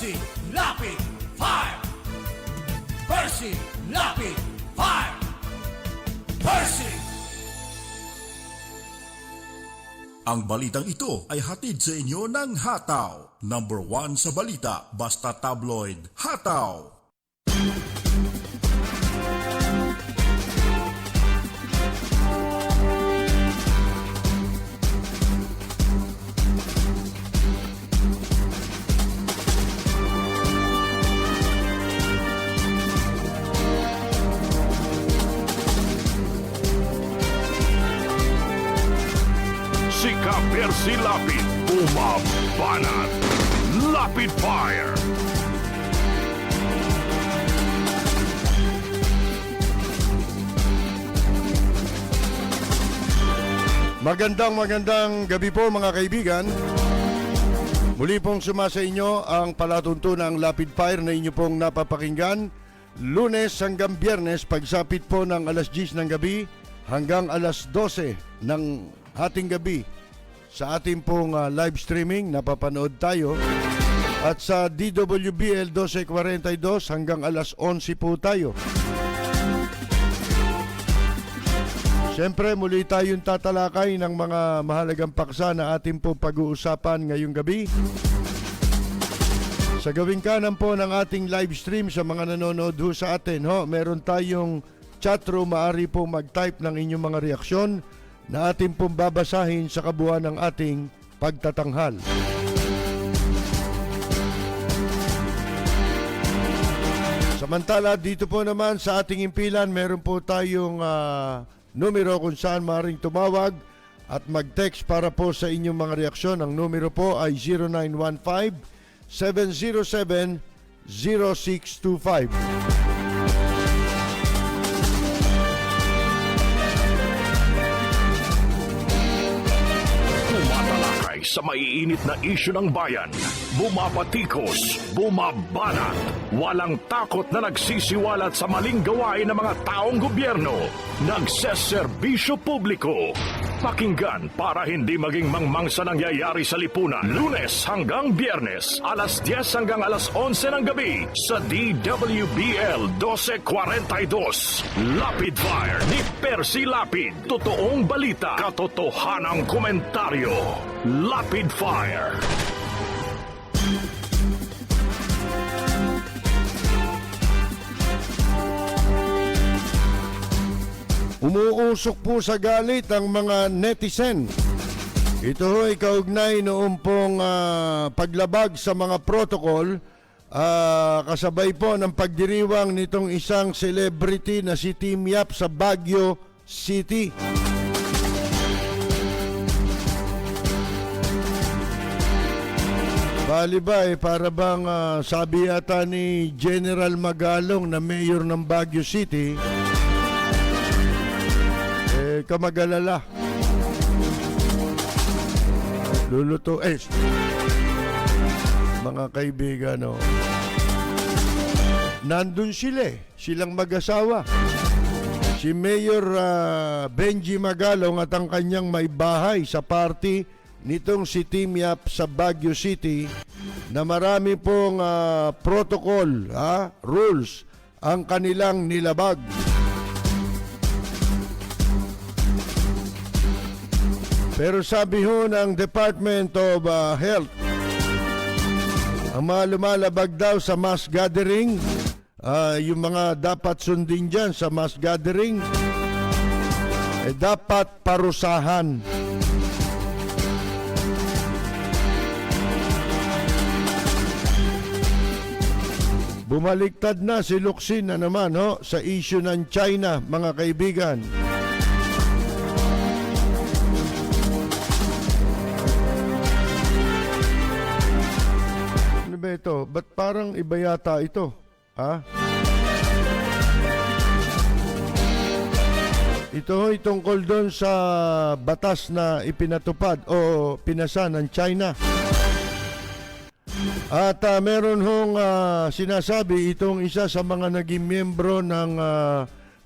Percy Lapid Fire! Percy Lapid Fire! Percy! Ang balitang ito ay hatid sa inyo ng Hataw. Number 1 sa balita, basta tabloid, Hataw. Si Percy Lapid, bumabanat. Lapid Fire! Magandang gabi po mga kaibigan. Muli pong sumasa inyo ang palatuntunang Lapid Fire na inyo pong napapakinggan Lunes hanggang Biyernes pagsapit po ng alas 10 ng gabi hanggang alas 12 ng ating gabi. Sa ating pong live streaming, napapanood tayo. At sa DWBL 1242 hanggang alas 11 po tayo. Siyempre, muli tayong tatalakay ng mga mahalagang paksa na ating pong pag-uusapan ngayong gabi. Sa gawing kanan po ng ating live stream sa mga nanonood ho sa atin, meron tayong chatroom, maaari po mag-type ng inyong mga reaksyon na ating pong babasahin sa kabuuan ng ating pagtatanghal. Samantala, dito po naman sa ating impilan, meron po tayong numero kung saan maaaring tumawag at mag-text para po sa inyong mga reaksyon. Ang numero po ay 0915-707-0625. Sa maiinit na isyu ng bayan, bumapatikos, bumabanat, walang takot na nagsisiwalat sa maling gawain ng mga taong gobyerno, nagseserbisyo publiko. Pakinggan para hindi maging mangmang sa nangyayari sa lipunan. Lunes hanggang Biyernes, alas 10 hanggang alas 11 ng gabi sa DWBL 1242. Lapid Fire ni Percy Lapid. Totoong balita, katotohanang komentaryo. Lapid Fire. Umuusok po sa galit ang mga netizen. Ito ho ay kaugnay noong pong paglabag sa mga protocol, kasabay po ng pagdiriwang nitong isang celebrity na si Tim Yap sa Baguio City. Bali ba para bang sabi yata ni General Magalong na mayor ng Baguio City, kamagalala. Luluto mga kaibigan, nandun silang mag-asawa. Si Mayor Benji Magalong at ang kanyang may bahay sa party nitong si Tim Yap sa Baguio City na marami pong protocol, rules ang kanilang nilabag. Pero sabi ho ng Department of Health, ang mga lumalabag daw sa mass gathering, yung mga dapat sundin dyan sa mass gathering, dapat parusahan. Bumaliktad na si Locsin na naman sa issue ng China, mga kaibigan. Ano ba ito? Ba't parang iba yata ito? Ito tungkol doon sa batas na ipinatupad o pinasa ng China. At meron hong sinasabi itong isa sa mga naging miyembro ng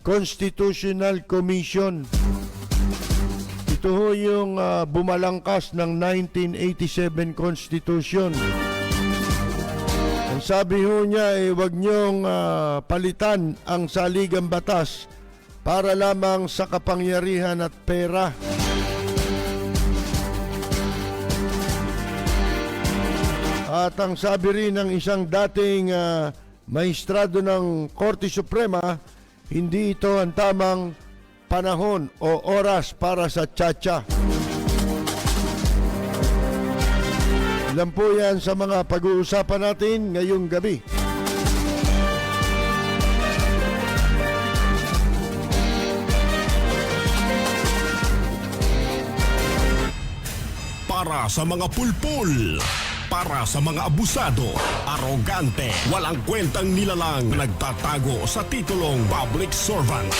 Constitutional Commission. Ito ho yung bumalangkas ng 1987 Constitution. Ang sabi ho niya wag niyong palitan ang saligang batas para lamang sa kapangyarihan at pera. At ang sabi rin ng isang dating maestrado ng Korte Suprema, hindi ito ang tamang panahon o oras para sa tsa-tsa. Ilan po yan sa mga pag-uusapan natin ngayong gabi. Para sa mga pulpul, para sa mga abusado, arogante, walang kwentang nilalang, nagtatago sa titulong public servant,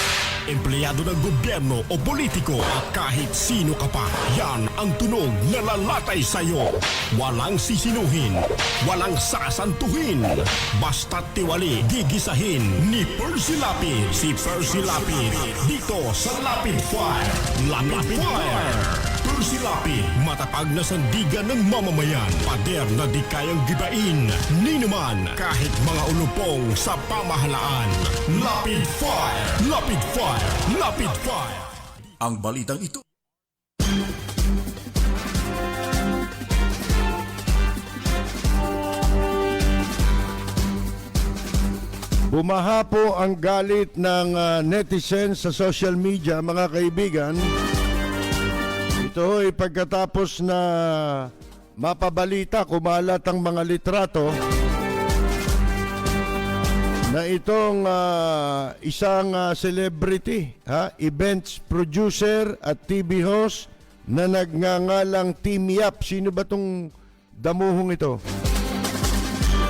empleyado ng gobyerno o politiko at kahit sino ka pa, yan ang tunog na lalatay sa'yo. Walang sisinuhin, walang sasantuhin, basta't tiwali, gigisahin ni Percy Lapid. Si Percy Lapid, dito sa Lapid Fire. Lapid Fire! Percy Lapid, matatag na sandigan ng mamamayan, pader na di kayang gibain, ni naman kahit mga ulupong sa pamahalaan. Lapid Fire! Lapid Fire! Lapid Fire! Ang balitang ito Bumaha po ang galit ng netizens sa social media, mga kaibigan. Ito ay pagkatapos na mapabalita, kumalat ang mga litrato na itong isang celebrity, events producer at TV host na nagngangalang Team Yap. Sino ba itong damuhong ito?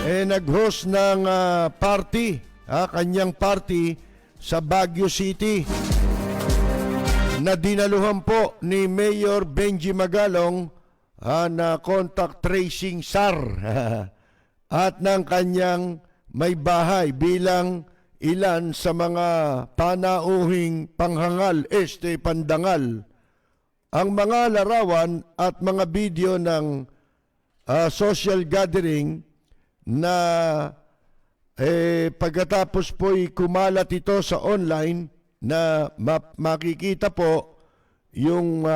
Nag-host ng party, kanyang party sa Baguio City na dinaluhan po ni Mayor Benji Magalong na contact tracing SAR at ng kanyang may bahay bilang ilan sa mga panauhing panghangal, pandangal. Ang mga larawan at mga video ng social gathering na pagkatapos po'y kumalat ito sa online na makikita po yung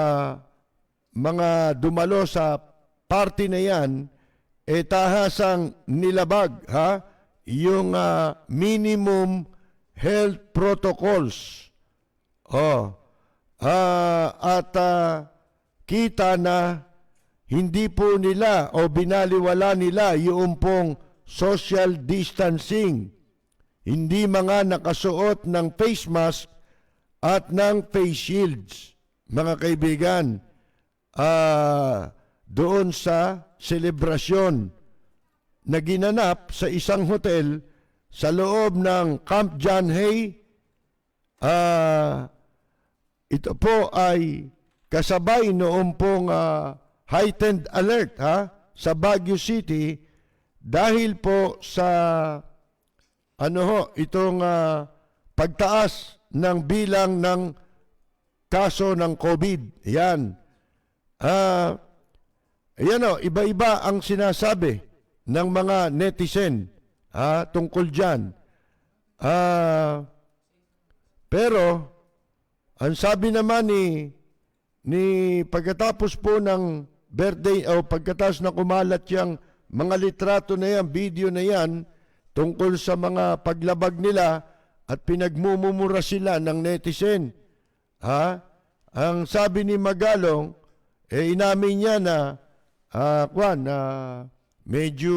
mga dumalo sa party na yan, tahasang nilabag yung minimum health protocols. At kita na hindi po nila o binaliwala nila yung pong social distancing. Hindi mga nakasuot ng face mask at ng face shields, mga kaibigan, doon sa selebrasyon na ginanap sa isang hotel sa loob ng Camp John Hay. Ito po ay kasabay noong pong heightened alert sa Baguio City dahil po sa itong pagtaas ng bilang ng kaso ng COVID. Yan. Iba-iba ang sinasabi ng mga netizen tungkol dyan. Pero, ang sabi naman ni pagkatapos po ng birthday o pagkatapos na kumalat yung mga litrato na yan, video na yan, tungkol sa mga paglabag nila at pinagmumumura sila ng netizen. Ang sabi ni Magalong, inamin niya na medyo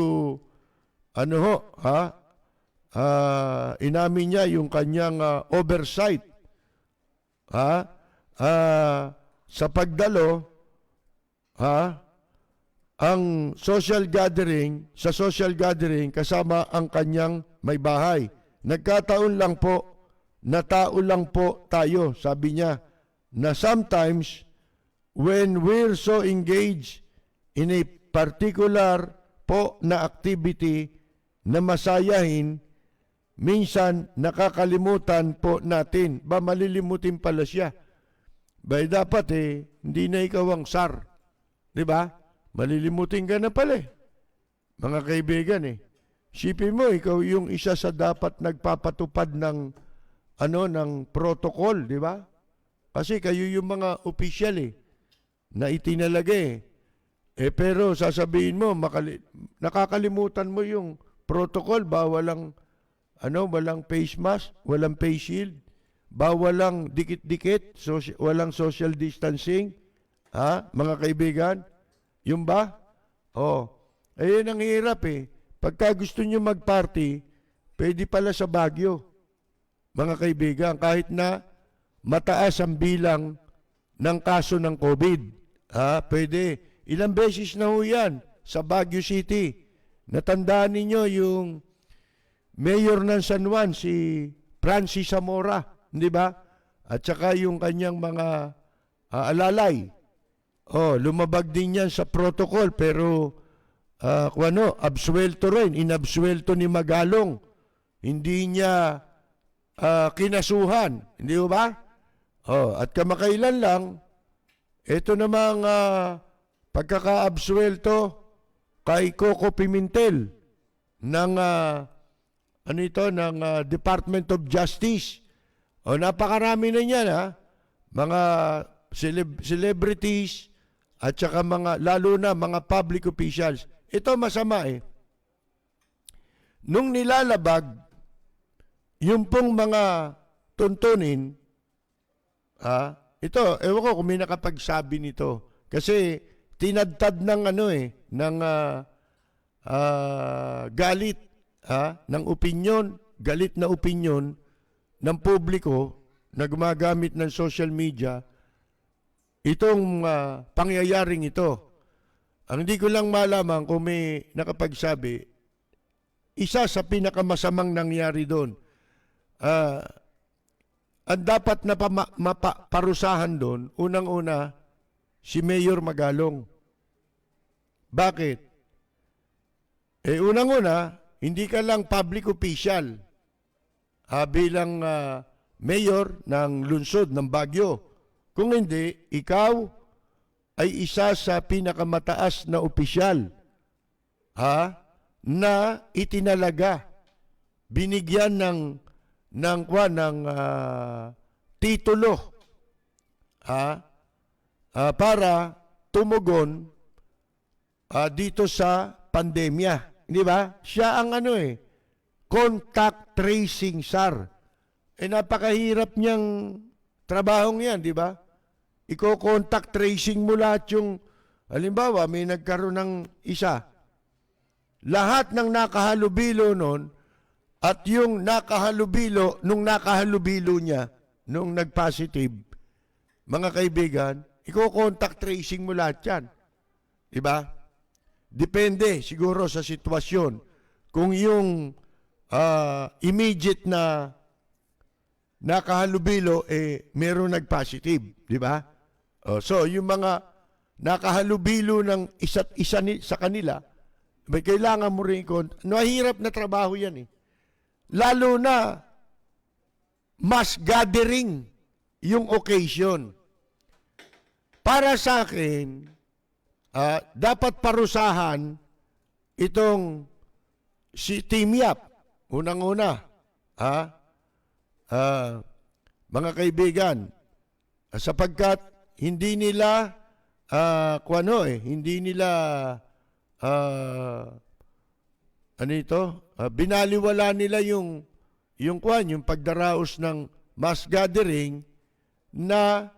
inamin niya yung kanyang oversight sa pagdalo ang social gathering, sa social gathering kasama ang kanyang may bahay. Nagkataon lang po na tao lang po tayo, sabi niya, na sometimes when we're so engaged in a particular po na activity na masayahin, minsan nakakalimutan po natin. Malilimutin pala siya. Dapat hindi na ikaw ang SAR. Diba? Malilimutin ka na pala mga kaibigan Sipin mo, ikaw yung isa sa dapat nagpapatupad ng ng protocol, di ba? Kasi kayo yung mga official na itinalaga pero sasabihin mo, nakakalimutan mo yung protocol, walang face mask, walang face shield, walang dikit-dikit, walang social distancing, mga kaibigan? Yung ba? Ayun ang hirap Pagka gusto nyo mag-party, pwede pala sa Baguio, mga kaibigan, kahit na mataas ang bilang ng kaso ng COVID. Pwede. Ilang beses na ho yan sa Baguio City. Natandaan ninyo yung mayor ng San Juan, si Francis Zamora, di ba? At saka yung kanyang mga alalay. Lumabag din yan sa protocol, pero absuelto rin, inabsuelto ni Magalong. Hindi niya kinasuhan, hindi ba? At kamakailan lang, ito namang pagkakaabsuelto kay Coco Pimentel ng ng Department of Justice. Napakarami na niyan mga celebrities at saka lalo na mga public officials. Ito masama Nung nilalabag, yung pong mga tuntunin, ito, ewan ko kung may nakapagsabi nito. Kasi tinadtad ng ng galit, ng opinyon, galit na opinyon ng publiko na gumagamit ng social media, itong pangyayaring ito. Ang hindi ko lang malaman kung may nakapagsabi, isa sa pinakamasamang nangyari doon, ang dapat na parusahan doon, unang-una, si Mayor Magalong. Bakit? Unang-una, hindi ka lang public official bilang mayor ng lungsod ng Baguio. Kung hindi, ikaw ay isa sa pinakamataas na opisyal na itinalaga, binigyan ng titulo para tumugon dito sa pandemya. Di ba? Siya ang contact tracing SAR. Napakahirap niyang trabahong yan, di ba? Iko-contact tracing mo lahat yung, halimbawa, may nagkaroon ng isa. Lahat ng nakahalubilo nun, at yung nakahalubilo, nung nakahalubilo niya, nung nag-positive, mga kaibigan, iko-contact tracing mo lahat yan. Diba? Depende siguro sa sitwasyon. Kung yung immediate na nakahalubilo, meron nag-positive. Diba? So, yung mga nakahalubilo ng isa't isa sa kanila, may kailangan mo rin mahirap na trabaho yan Lalo na, mass gathering yung occasion. Para sa akin, dapat parusahan itong si Team Yap. Unang-una, mga kaibigan, sapagkat hindi nila hindi nila binaliwala nila yung pagdaraos ng mass gathering na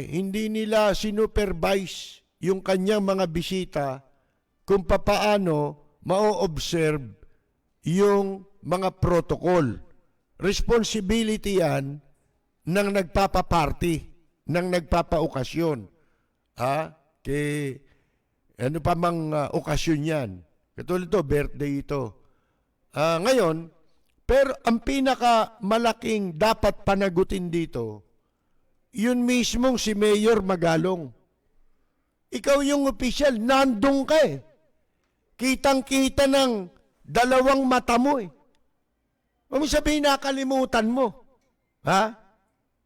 hindi nila sinupervise yung kanyang mga bisita kung papaano ma-observe yung mga protocol. Responsibility yan ng nagpapaparty, ng nagpapaokasyon. Ano pa mang okasyon yan. Katulad ito, birthday ito. Ngayon, pero ang pinakamalaking dapat panagutin dito, yun mismong si Mayor Magalong. Ikaw yung opisyal, nandun ka Kitang-kita ng dalawang mata mo Huwag mo sabihin, nakalimutan mo.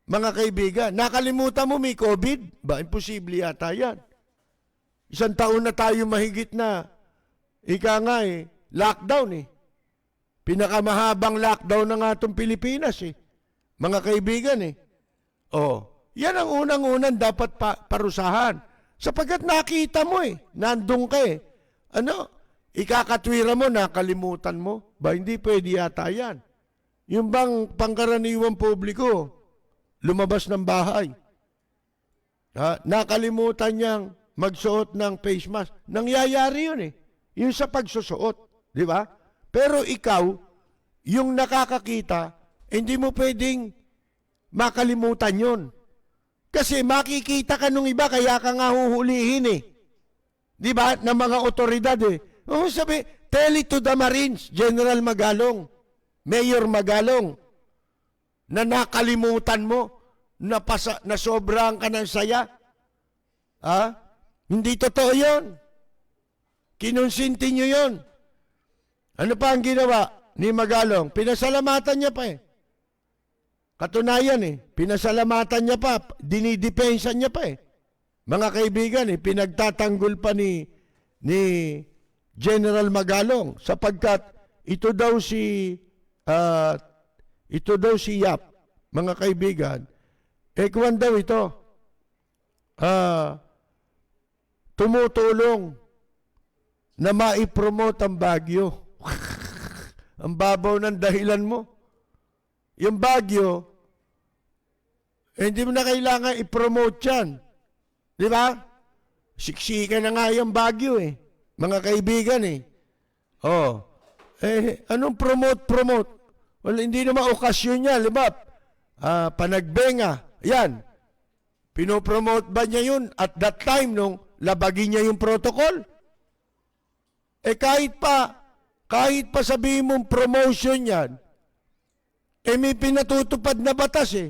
Mga kaibigan, nakalimutan mo may COVID? Imposible yata yan. 1 taon na tayo mahigit na. Ika nga lockdown eh. Pinakamahabang lockdown na nga itong Pilipinas eh. Mga kaibigan eh. Oh, yan ang unang-unang dapat parusahan. Sapagkat nakita mo eh, nandun ka eh. Ano, ikakatwira mo, nakalimutan mo. Ba, hindi pwede yata yan. Yung bang pangkaraniwang publiko, lumabas ng bahay. Nakalimutan niyang magsuot ng face mask. Nangyayari yun eh. Yun sa pagsusuot. Di ba? Pero ikaw, yung nakakakita, hindi mo pwedeng makalimutan yun. Kasi makikita ka nung iba, kaya ka nga huhulihin eh. Di ba? Ng mga otoridad eh. Sabi, tell it to the Marines, General Magalong, Mayor Magalong, na nakalimutan mo, na sobrang ka ng saya. Hindi totoo yun. Kinonsinti nyo yun. Ano pa ang ginawa ni Magalong? Pinasalamatan niya pa eh. Katunayan eh, pinasalamatan niya pa, dinidepensa niya pa eh. Mga kaibigan eh, pinagtatanggol pa ni General Magalong sapagkat ito daw si Yap, mga kaibigan. Kwan daw ito, tumutulong na maipromote ang Baguio. Ang babaw ng dahilan mo. Yung Baguio, hindi mo na kailangan i-promote yan. Di ba? Siksikan na nga yung Baguio eh. Mga kaibigan eh. Anong promote? Well, hindi naman okasyon niya. Libap, panagbenga. Yan. Pinopromote ba niya yun at that time nung labagin niya yung protocol? Kahit pa sabihin mong promotion yan, may pinatutupad na batas eh.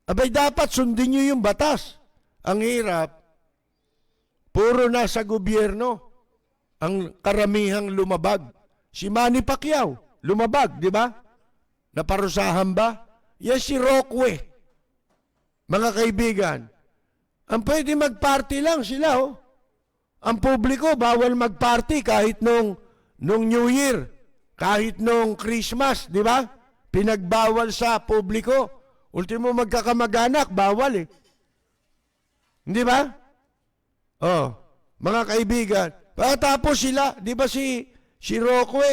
Abay, dapat sundin nyo yung batas. Ang hirap, puro nasa gobyerno ang karamihang lumabag. Si Manny Pacquiao, lumabag, di ba? Naparusahan ba? Yan si Roque. Mga kaibigan, ang pwede mag-party lang sila, oh. Ang publiko, bawal mag-party kahit nung New Year, kahit nung Christmas, di ba? Pinagbawal sa publiko. Ultimo magkakamag-anak, bawal eh. Hindi ba? Mga kaibigan. Pagkatapos sila, di ba si Roque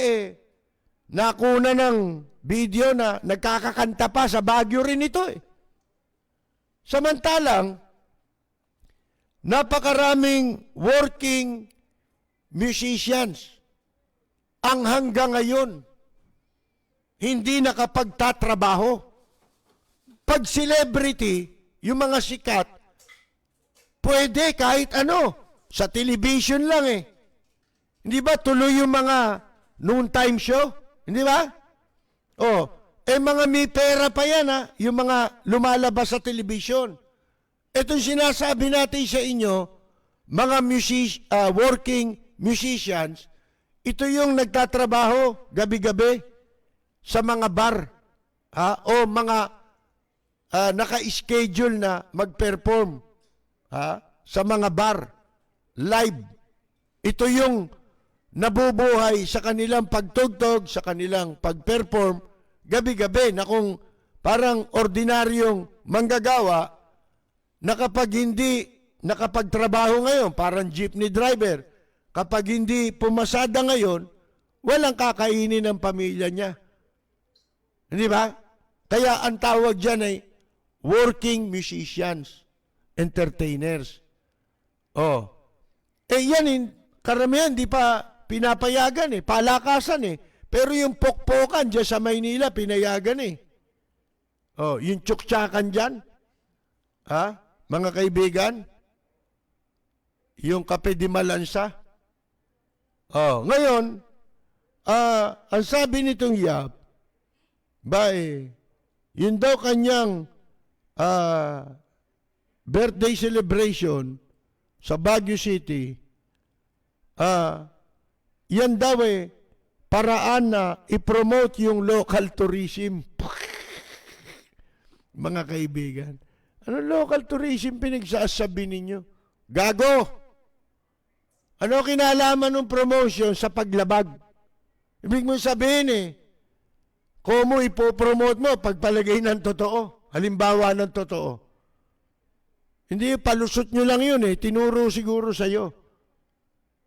nakuna ng video na nagkakakanta pa sa Baguio rin ito eh. Samantalang, napakaraming working musicians ang hanggang ngayon hindi nakapagtatrabaho. Pag celebrity, yung mga sikat, pwede kahit ano, sa television lang eh. Hindi ba tuloy yung mga noontime show? Hindi ba? Mga may pera pa yan ha, yung mga lumalabas sa television. Itong sinasabi natin sa inyo, mga working musicians, ito yung nagtatrabaho gabi-gabi sa mga bar o mga naka-schedule na mag-perform sa mga bar, live. Ito yung nabubuhay sa kanilang pagtugtog, sa kanilang pag-perform, gabi-gabi na kung parang ordinaryong manggagawa na kapag hindi nakapagtrabaho ngayon, parang jeepney driver, kapag hindi pumasada ngayon, walang kakainin ng pamilya niya. Hindi ba? Kaya ang tawag dyan ay working musicians, entertainers. Yan, karamihan di pa pinapayagan eh, palakasan eh. Pero yung pokpokan dyan sa Maynila, pinayagan eh. Yung tsuktsakan dyan, mga kaibigan, yung kape di malansa. Ngayon, ang sabi nitong Yap, yun daw kanyang birthday celebration sa Baguio City, yan daw paraan na i-promote yung local tourism. Mga kaibigan, ano local tourism pinagsasabi ninyo? Gago! Ano kinalaman ng promotion sa paglabag? Ibig mo sabihin kung mo ipopromote mo pagpalagay ng totoo. Halimbawa ng totoo. Hindi, palusot nyo lang yun Tinuro siguro sa'yo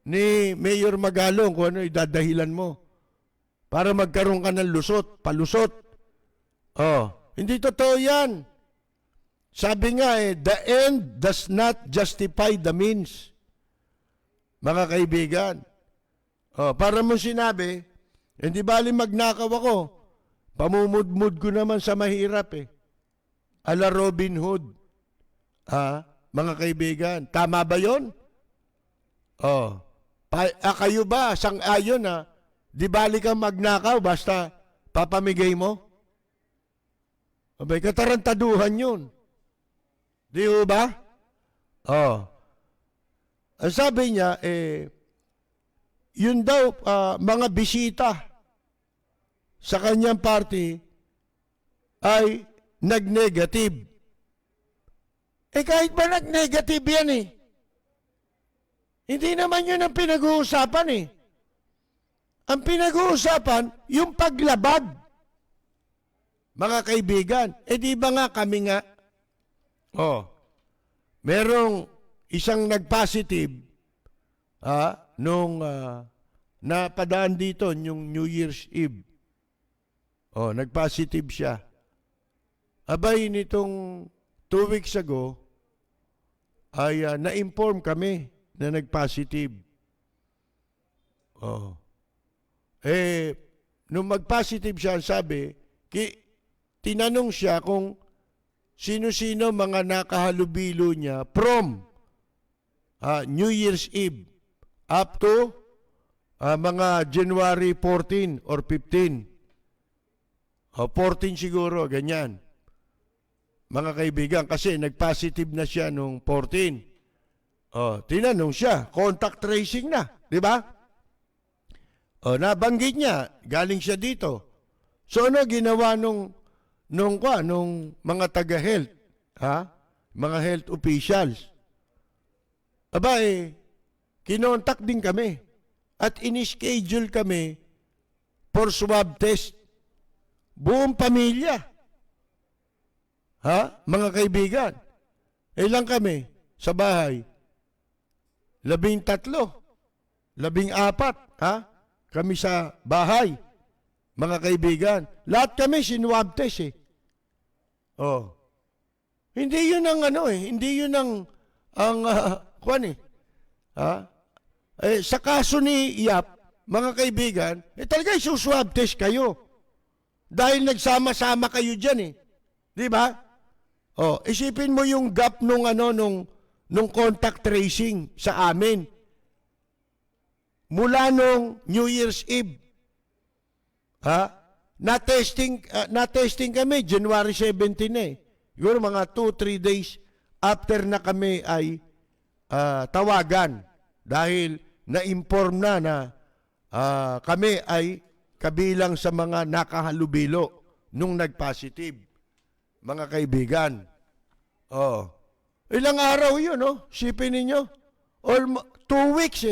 ni Mayor Magalong kung ano idadahilan mo para magkaroon ka ng lusot, palusot. Hindi totoo yan. Sabi nga the end does not justify the means. Mga kaibigan. Para mo sinabi, hindi bali magnakaw ako. Pamumudmud ko naman sa mahirap Ala Robin Hood. Mga kaibigan, tama ba yun? Kayo ba, sang-ayon di bali kang magnakaw basta papamigay mo? Abay, katarantaduhan yun. Di ba? Ang sabi niya, yun daw, mga bisita sa kanyang party ay nag-negative. Kahit ba nag-negative yan Hindi naman yun ang pinag-uusapan Ang pinag-uusapan, yung paglabag. Mga kaibigan, di ba nga kami nga, merong isang nag-positive, nung napadaan dito, yung New Year's Eve. Nag-positive siya. Abay, nitong 2 weeks ago, ay na-inform kami na nag-positive. Nung mag-positive siya, sabi, tinanong siya kung sino-sino mga nakahalubilo niya from New Year's Eve up to mga January 14 or 15. 14 siguro, ganyan. Mga kaibigan, kasi nag-positive na siya nung 14. Tinanong siya, contact tracing na, di ba? Nabanggit niya, galing siya dito. So ano ginawa nung mga taga-health, mga health officials? Kinontak din kami at in-schedule kami for swab test. Buong pamilya. Mga kaibigan. Ilang kami sa bahay? 13, 14, kami sa bahay. Mga kaibigan. Lahat kami sinwab test Hindi yun ang hindi yun ang sa kaso ni Yap, mga kaibigan, talaga isuswab test kayo. Dahil nagsama-sama kayo dyan Di ba? Isipin mo yung gap nung contact tracing sa amin. Mula nung New Year's Eve. Na-testing kami January 17 Siguro mga 2-3 days after na kami ay tawagan dahil na-inform na kami ay kabilang sa mga nakahalubilo nung nag-positive. Mga kaibigan. Ilang araw yun, Sipin ninyo. 2 weeks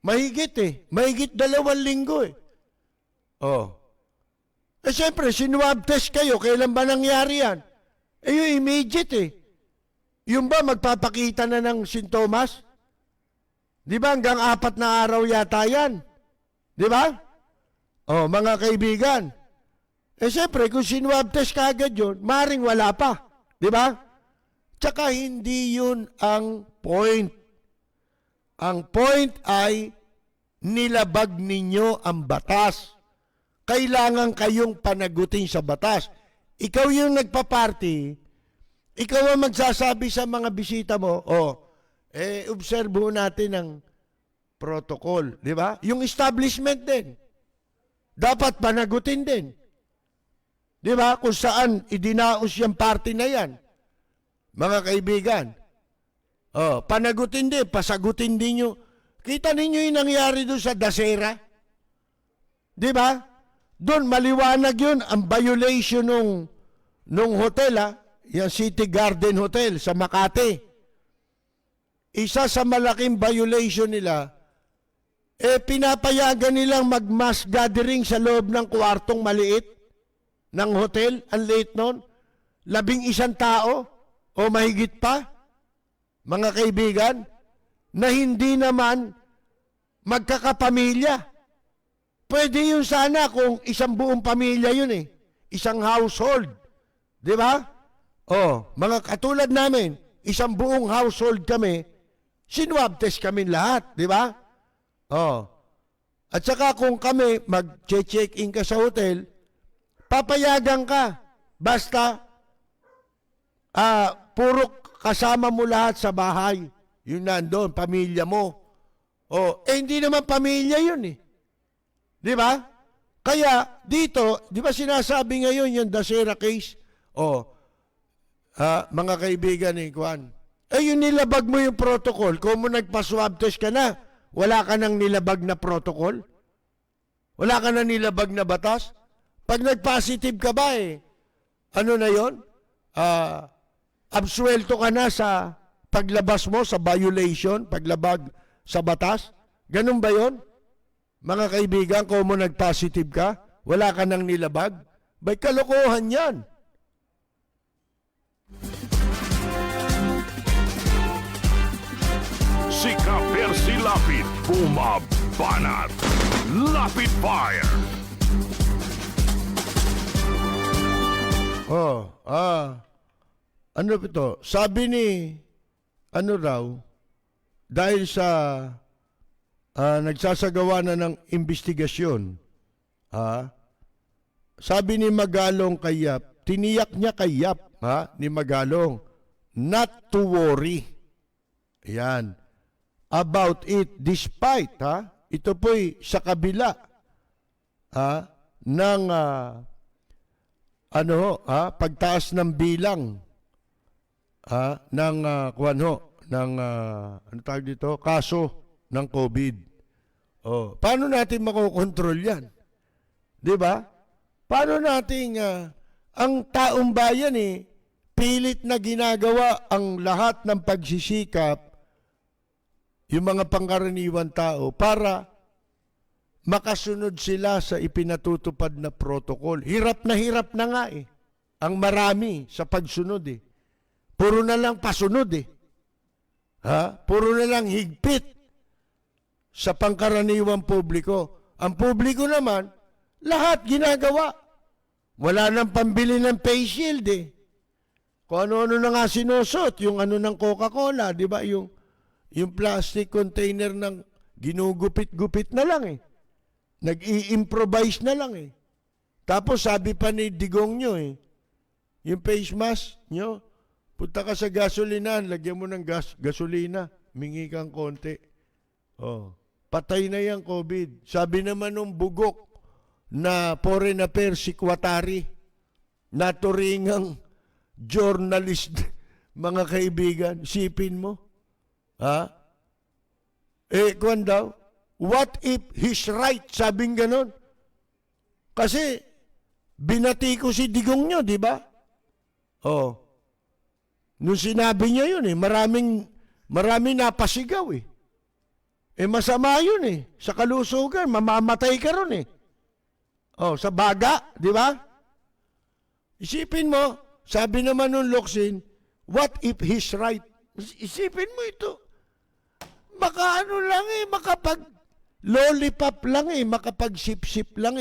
Mahigit Mahigit 2 linggo siyempre, sinwab test kayo. Kailan ba nangyari yan? Yung immediate Yung ba magpapakita na ng sintomas? Di ba hanggang 4 na araw yata yan? Di ba? Mga kaibigan. Siyempre, kung sinwab test ka agad yun, maring wala pa. Di ba? Tsaka hindi yun ang point. Ang point ay nilabag ninyo ang batas. Kailangan kayong panagutin sa batas. Ikaw yung nagpa-party, ikaw ang magsasabi sa mga bisita mo, obserbo natin ang protocol, di ba? Yung establishment din. Dapat panagutin din. Di ba? Kung saan idinaos yung party na yan. Mga kaibigan. Panagutin din, pasagutin din nyo. Kita ninyo yung nangyari doon sa Dasera? Di ba? Doon, maliwanag yun, ang violation nung hotel, yung City Garden Hotel sa Makati. Isa sa malaking violation nila, pinapayagan nilang mag-mass gathering sa loob ng kwartong maliit ng hotel. Ang liit nun. 11 tao o mahigit pa, mga kaibigan, na hindi naman magkakapamilya. Pwede yun sana kung isang buong pamilya yun eh. Isang household. Di ba? Mga katulad namin, isang buong household kami, sinwab test kami lahat. Di ba? At saka kung kami mag-check-in ka sa hotel, papayagan ka. Basta, puro kasama mo lahat sa bahay. Yun nandun, pamilya mo. Hindi naman pamilya yun eh. Di ba? Kaya, dito, di ba sinasabi ngayon yung Dasera case? Mga kaibigan ni Juan, yung nilabag mo yung protocol, kung mo nagpa-swab test ka na, wala ka nang nilabag na protocol? Wala ka nang nilabag na batas? Pag nag-positive ka ba ano na yon? Absuelto ka na sa paglabas mo sa violation, paglabag sa batas? Ganun ba yon? Mga kaibigan, kung mo nag-positive ka, wala ka nang nilabag? Ba'y kalokohan yan? Si Ka-Percy Lapid, bumabanat. Lapid Fire. Ano ito? Sabi ni, dahil sa nagsasagawa na ng investigasyon, sabi ni Magalong kay Yap, tiniyak niya kay Yap, ni Magalong, not to worry. Ayan. About it, despite, ito po'y sa kabila, ng, pagtaas ng bilang, ng, ano tawag dito, kaso ng COVID. Paano natin makokontrol yan? Di ba? Paano natin, ang taong bayan pilit na ginagawa ang lahat ng pagsisikap, yung mga pangkaraniwan tao, para makasunod sila sa ipinatutupad na protocol. Hirap na nga ang marami sa pagsunod Puro na lang pasunod Puro na lang higpit sa pangkaraniwang publiko. Ang publiko naman, lahat ginagawa. Wala nang pambili ng face shield Kung ano-ano na nga sinusot, yung ano ng Coca-Cola, di ba? Yung plastic container ng ginugupit-gupit na lang Nag-i-improvise na lang Tapos sabi pa ni Digong nyo yung face mask nyo, punta ka sa gasolinan, lagyan mo ng gasolina, mingi kang konti. Patay na yung COVID. Sabi naman nung bugok na foreign affairs secretary, naturingang journalist, mga kaibigan, sipin mo. Kwan daw, what if he's right? Sabing ganon. Kasi, binati ko si Digong nyo, di ba? Nung sinabi niya yun maraming napasigaw masama yun sa kalusugan, mamamatay ka ron sa baga, di ba? Isipin mo, sabi naman nung Locsin, what if he's right? Isipin mo ito. Baka ano lang makapag lollipop lang makapag-sip-sip lang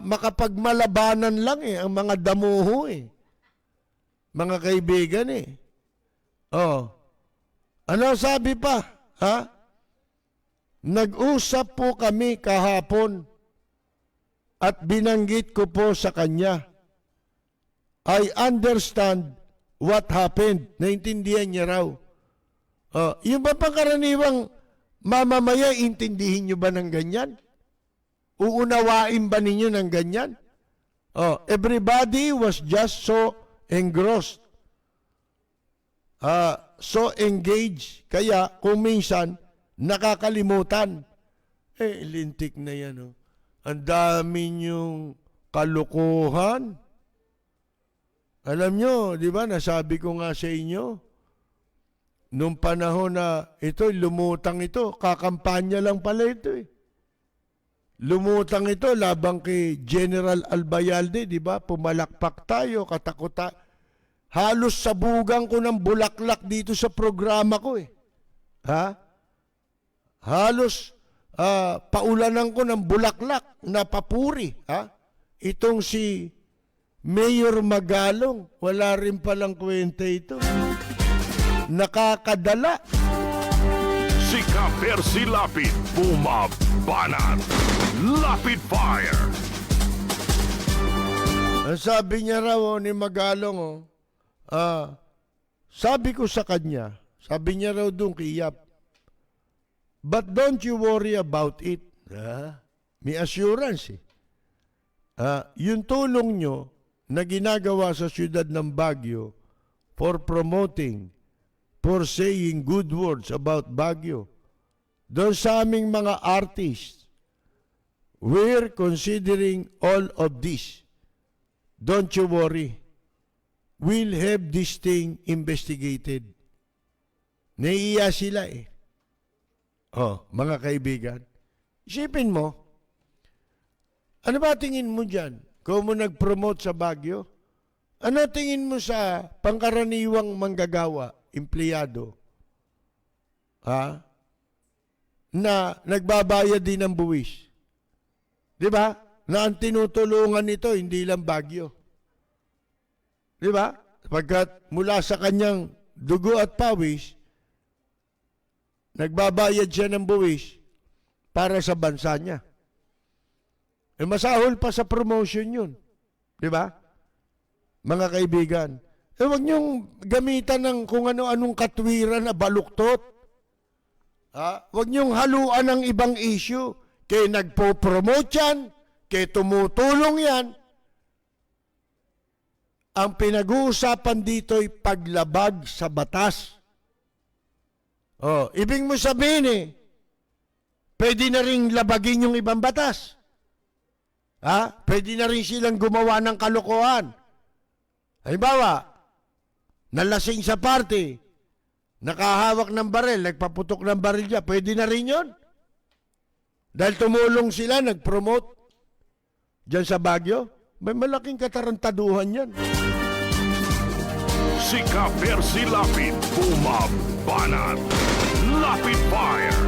makapag malabanan lang ang mga damuho mga kaibigan Ano sabi pa? Nag-usap po kami kahapon at binanggit ko po sa kanya. I understand what happened. Naintindihan niya raw. Yung ba pangkaraniwang mamamaya, intindihin nyo ba ng ganyan? Uunawain ba ninyo ng ganyan? Everybody was just so engrossed. So engaged. Kaya kung minsan, nakakalimutan. Lintik na yan. Ang dami nyong kalukuhan. Alam nyo, di ba, nasabi ko nga sa inyo, nung panahon na ito, lumutang ito, kakampanya lang pala ito eh. Lumutang ito labang kay General Albayalde, di ba? Pumalakpak tayo, katakuta. Halos sabugan ko ng bulaklak dito sa programa ko eh. Ha? Halos paulanan ko ng bulaklak na papuri. Ha? Itong si Mayor Magalong, wala rin palang kwenta ito. Nakakadala. Si Ka-Percy Lapid, bumabanat. Lapid Fire. Ang sabi niya raw ni Magalong, sabi ko sa kanya, sabi niya raw doon kay Yap, but don't you worry about it. May assurance eh. Yung tulong nyo na ginagawa sa siyudad ng Baguio for promoting, for saying good words about Baguio, doon sa aming mga artists, we're considering all of this. Don't you worry. We'll have this thing investigated. Naiiya sila eh. Mga kaibigan, isipin mo, ano ba tingin mo dyan? Kung mo nag-promote sa Baguio, ano tingin mo sa pangkaraniwang manggagawa, empleyado? Na nagbabayad din ng buwis. Di ba? Na ang tinutulungan nito, hindi lang Baguio. Di ba? Pagkat mula sa kanyang dugo at pawis, nagbabayad siya ng buwis para sa bansa niya. Masahol pa sa promotion yun. Di ba? Mga kaibigan. Huwag niyong gamitan ng kung ano-anong katwiran na baluktot. Huwag niyong haluan ng ibang issue. Kaya nagpo-promote yan, kaya tumutulong yan. Ang pinag-uusapan dito ay paglabag sa batas. Ibig mo sabihin pwede na rin labagin yung ibang batas. Pwede na rin silang gumawa ng kalokohan. Halimbawa, nalasing sa party, nakahawak ng baril, nagpaputok ng baril niya, pwede na rin yun? Dahil tumulong sila, nag-promote dyan sa Baguio, may malaking katarantaduhan yan. Si Ka-Percy Lapid, bumabanat. Lapid Fire.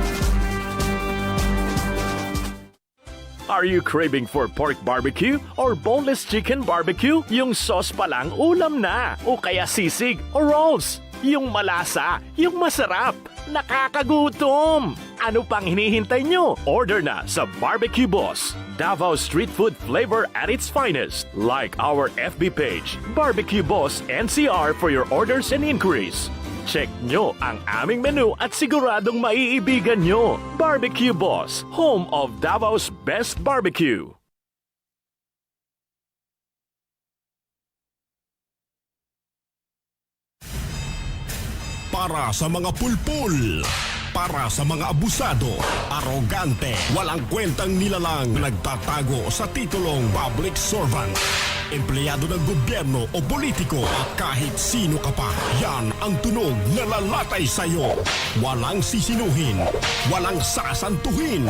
Are you craving for pork barbecue or boneless chicken barbecue? Yung sauce pa lang ulam na. O kaya sisig o rolls. Yung malasa, yung masarap. Nakakagutom. Ano pang hinihintay nyo? Order na sa Barbecue Boss. Davao street food flavor at its finest. Like our FB page, Barbecue Boss NCR for your orders and inquiries. Check nyo ang aming menu at siguradong maiibigan nyo. Barbecue Boss, home of Davao's best barbecue. Para sa mga pulpul, para sa mga abusado, arogante, walang kwentang nilalang, nagtatago sa titulong public servant, empleyado ng gobyerno o politiko at kahit sino ka pa, yan ang tunog na lalatay sa'yo. Walang sisinuhin, walang sasantuhin,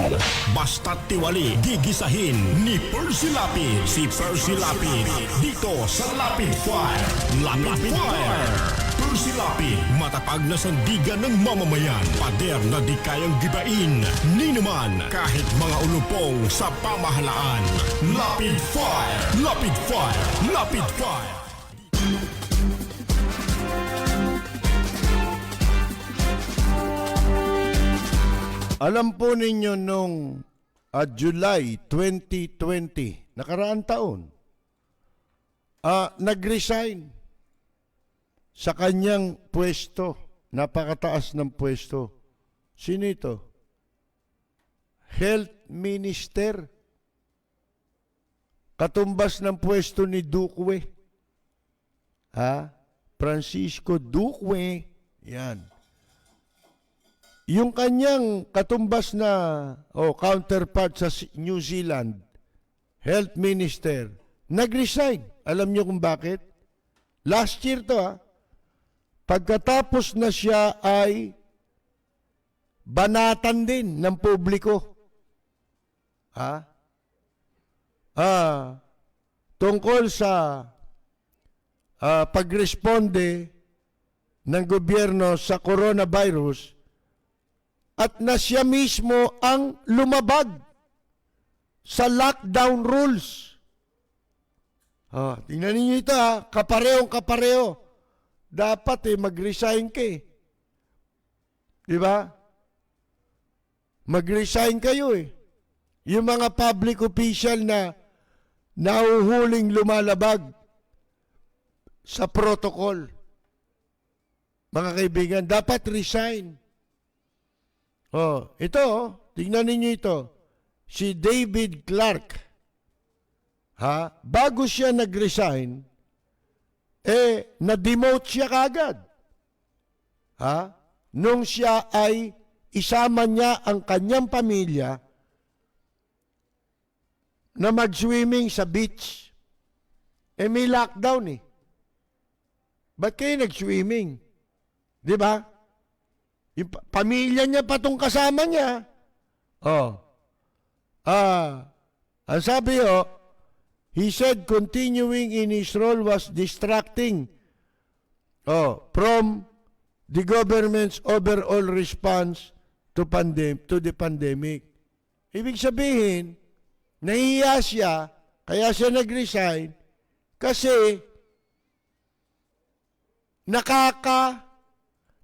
basta't tiwali, gigisahin ni Percy Lapid. Si Percy Lapid, dito sa Lapid Fire. Lapid Fire. Percy Lapid, matatag na sandigan ng mamamayan, pader na di kayang gibain, ni naman kahit mga ulupong sa pamahalaan. Lapid Fire! Lapid Fire! Lapid Fire! Alam po ninyo nung July 2020, nakaraang taon, nag-resign sa kanyang pwesto, napakataas ng pwesto. Sino ito? Health Minister. Katumbas ng pwesto ni Duque. Francisco Duque. Yan. Yung kanyang katumbas na counterpart sa New Zealand, Health Minister, nag-resign. Alam niyo kung bakit? Last year to pagkatapos na siya ay banatan din ng publiko. Tungkol sa pagresponde ng gobyerno sa coronavirus at na siya mismo ang lumabag sa lockdown rules. Tingnan ninyo ito kaparehong-kapareho. Dapat mag-resign ka eh. Di ba? Mag-resign kayo eh. Yung mga public official na nahuhuling lumalabag sa protocol. Mga kaibigan, dapat resign. Ito, tingnan ninyo ito. Si David Clark. Bago siya nag-resign, na-demote siya kagad. Nung siya ay isama niya ang kanyang pamilya na mag-swimming sa beach. May lockdown eh. Ba't kayo nag-swimming? Di ba? Yung pamilya niya pa tong kasama niya. Ang sabi he said continuing in his role was distracting from the government's overall response to the pandemic. Ibig sabihin, nahiya siya, kaya siya nag-resign, kasi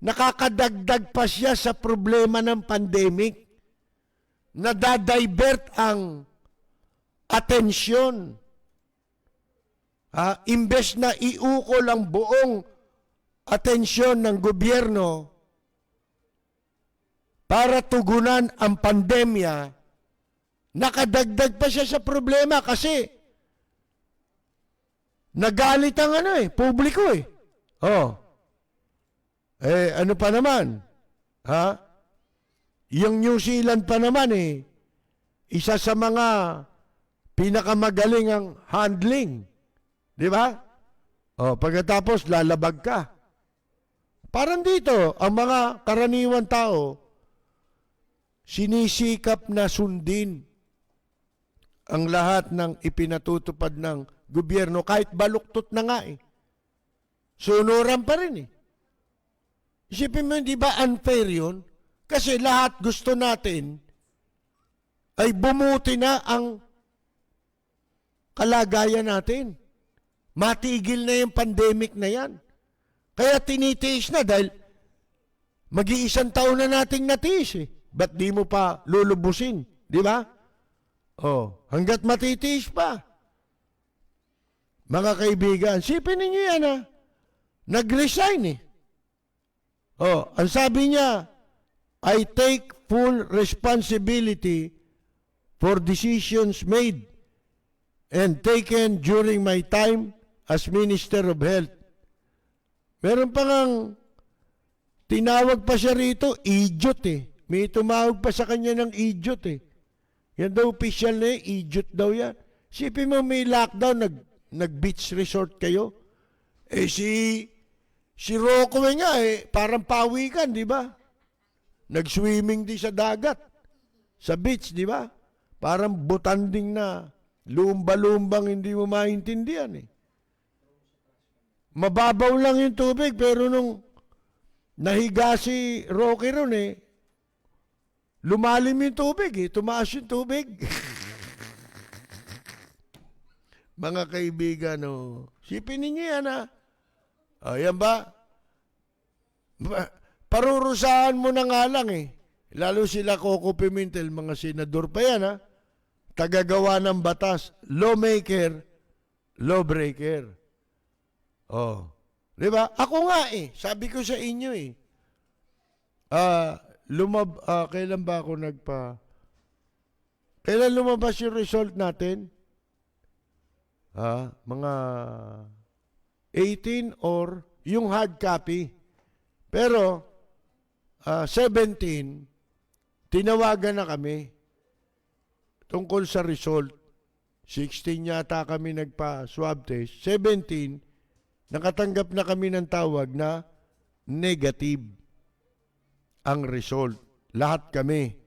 nakakadagdag pa siya sa problema ng pandemic. Nadadivert ang atensyon. Imbes na iukol ang buong atensyon ng gobyerno para tugunan ang pandemya, nakadagdag pa siya sa problema kasi nagalit ang publiko eh. Ano pa naman? Yung New Zealand pa naman isa sa mga pinakamagaling ang handling. Di ba? Pagkatapos lalabag ka. Parang dito, ang mga karaniwan tao, sinisikap na sundin ang lahat ng ipinatutupad ng gobyerno, kahit baluktot na nga eh. Sunuran pa rin eh. Isipin mo, di ba unfair yun? Kasi lahat gusto natin ay bumuti na ang kalagayan natin. Matigil na yung pandemic na yan. Kaya tinitiis na dahil mag-iisang taon na nating natiis eh. Ba't di mo pa lulubusin? Di ba? Hanggat matitiis pa. Mga kaibigan, sipin ninyo yan nag-resign eh. Ang sabi niya, I take full responsibility for decisions made and taken during my time as Minister of Health. Meron pa ngang tinawag pa siya rito, idiot eh. May tumawag pa sa kanya ng idiot eh. Yan daw official na idiot daw yan. Sipin mo may lockdown, nag-beach resort kayo. Si Rocco nga parang pawikan, di ba? Nag-swimming din sa dagat. Sa beach, di ba? Parang butanding na lumba-lumbang hindi mo maintindihan eh. Mababaw lang yung tubig, pero nung nahiga si Rocky ron lumalim yung tubig tumaas yung tubig. Mga kaibigan, sipin ninyo yan yan ba? Parurusahan mo na nga lang Lalo sila Coco Pimentel, mga senador pa yan tagagawa ng batas, lawmaker, lawbreaker. Di ba? Ako nga sabi ko sa inyo kailan ba ako kailan lumabas yung result natin? Mga 18 or yung hard copy. Pero 17 tinawagan na kami tungkol sa result. 16 yata kami nagpa-swab test. 17 nakatanggap na kami ng tawag na negative ang result. Lahat kami.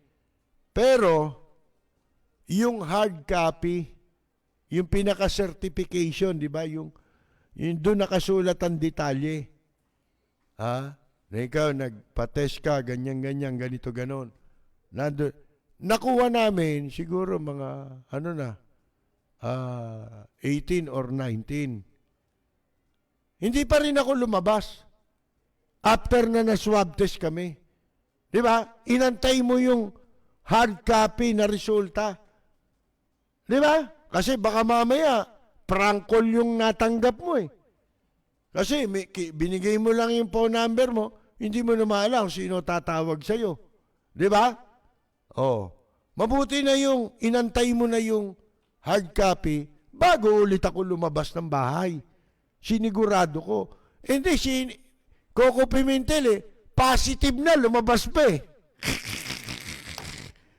Pero, yung hard copy, yung pinaka-certification, di ba? Yung doon nakasulat ang detalye. Ha? Na ikaw, nagpa-test ka, ganyan-ganyan, ganito, ganon. Nakuha namin, siguro mga, 18 or 19. Hindi pa rin ako lumabas. After na swab test kami. Di ba? Inantay mo yung hard copy na resulta. Di ba? Kasi baka mamaya, prank call yung natanggap mo eh. Kasi binigay mo lang yung phone number mo, hindi mo na maalam sino tatawag sa'yo. Di ba? Oh. Mabuti na yung inantay mo na yung hard copy bago ulit ako lumabas ng bahay. Sinigurado ko. Hindi, Coco Pimentel positive na, lumabas pa eh.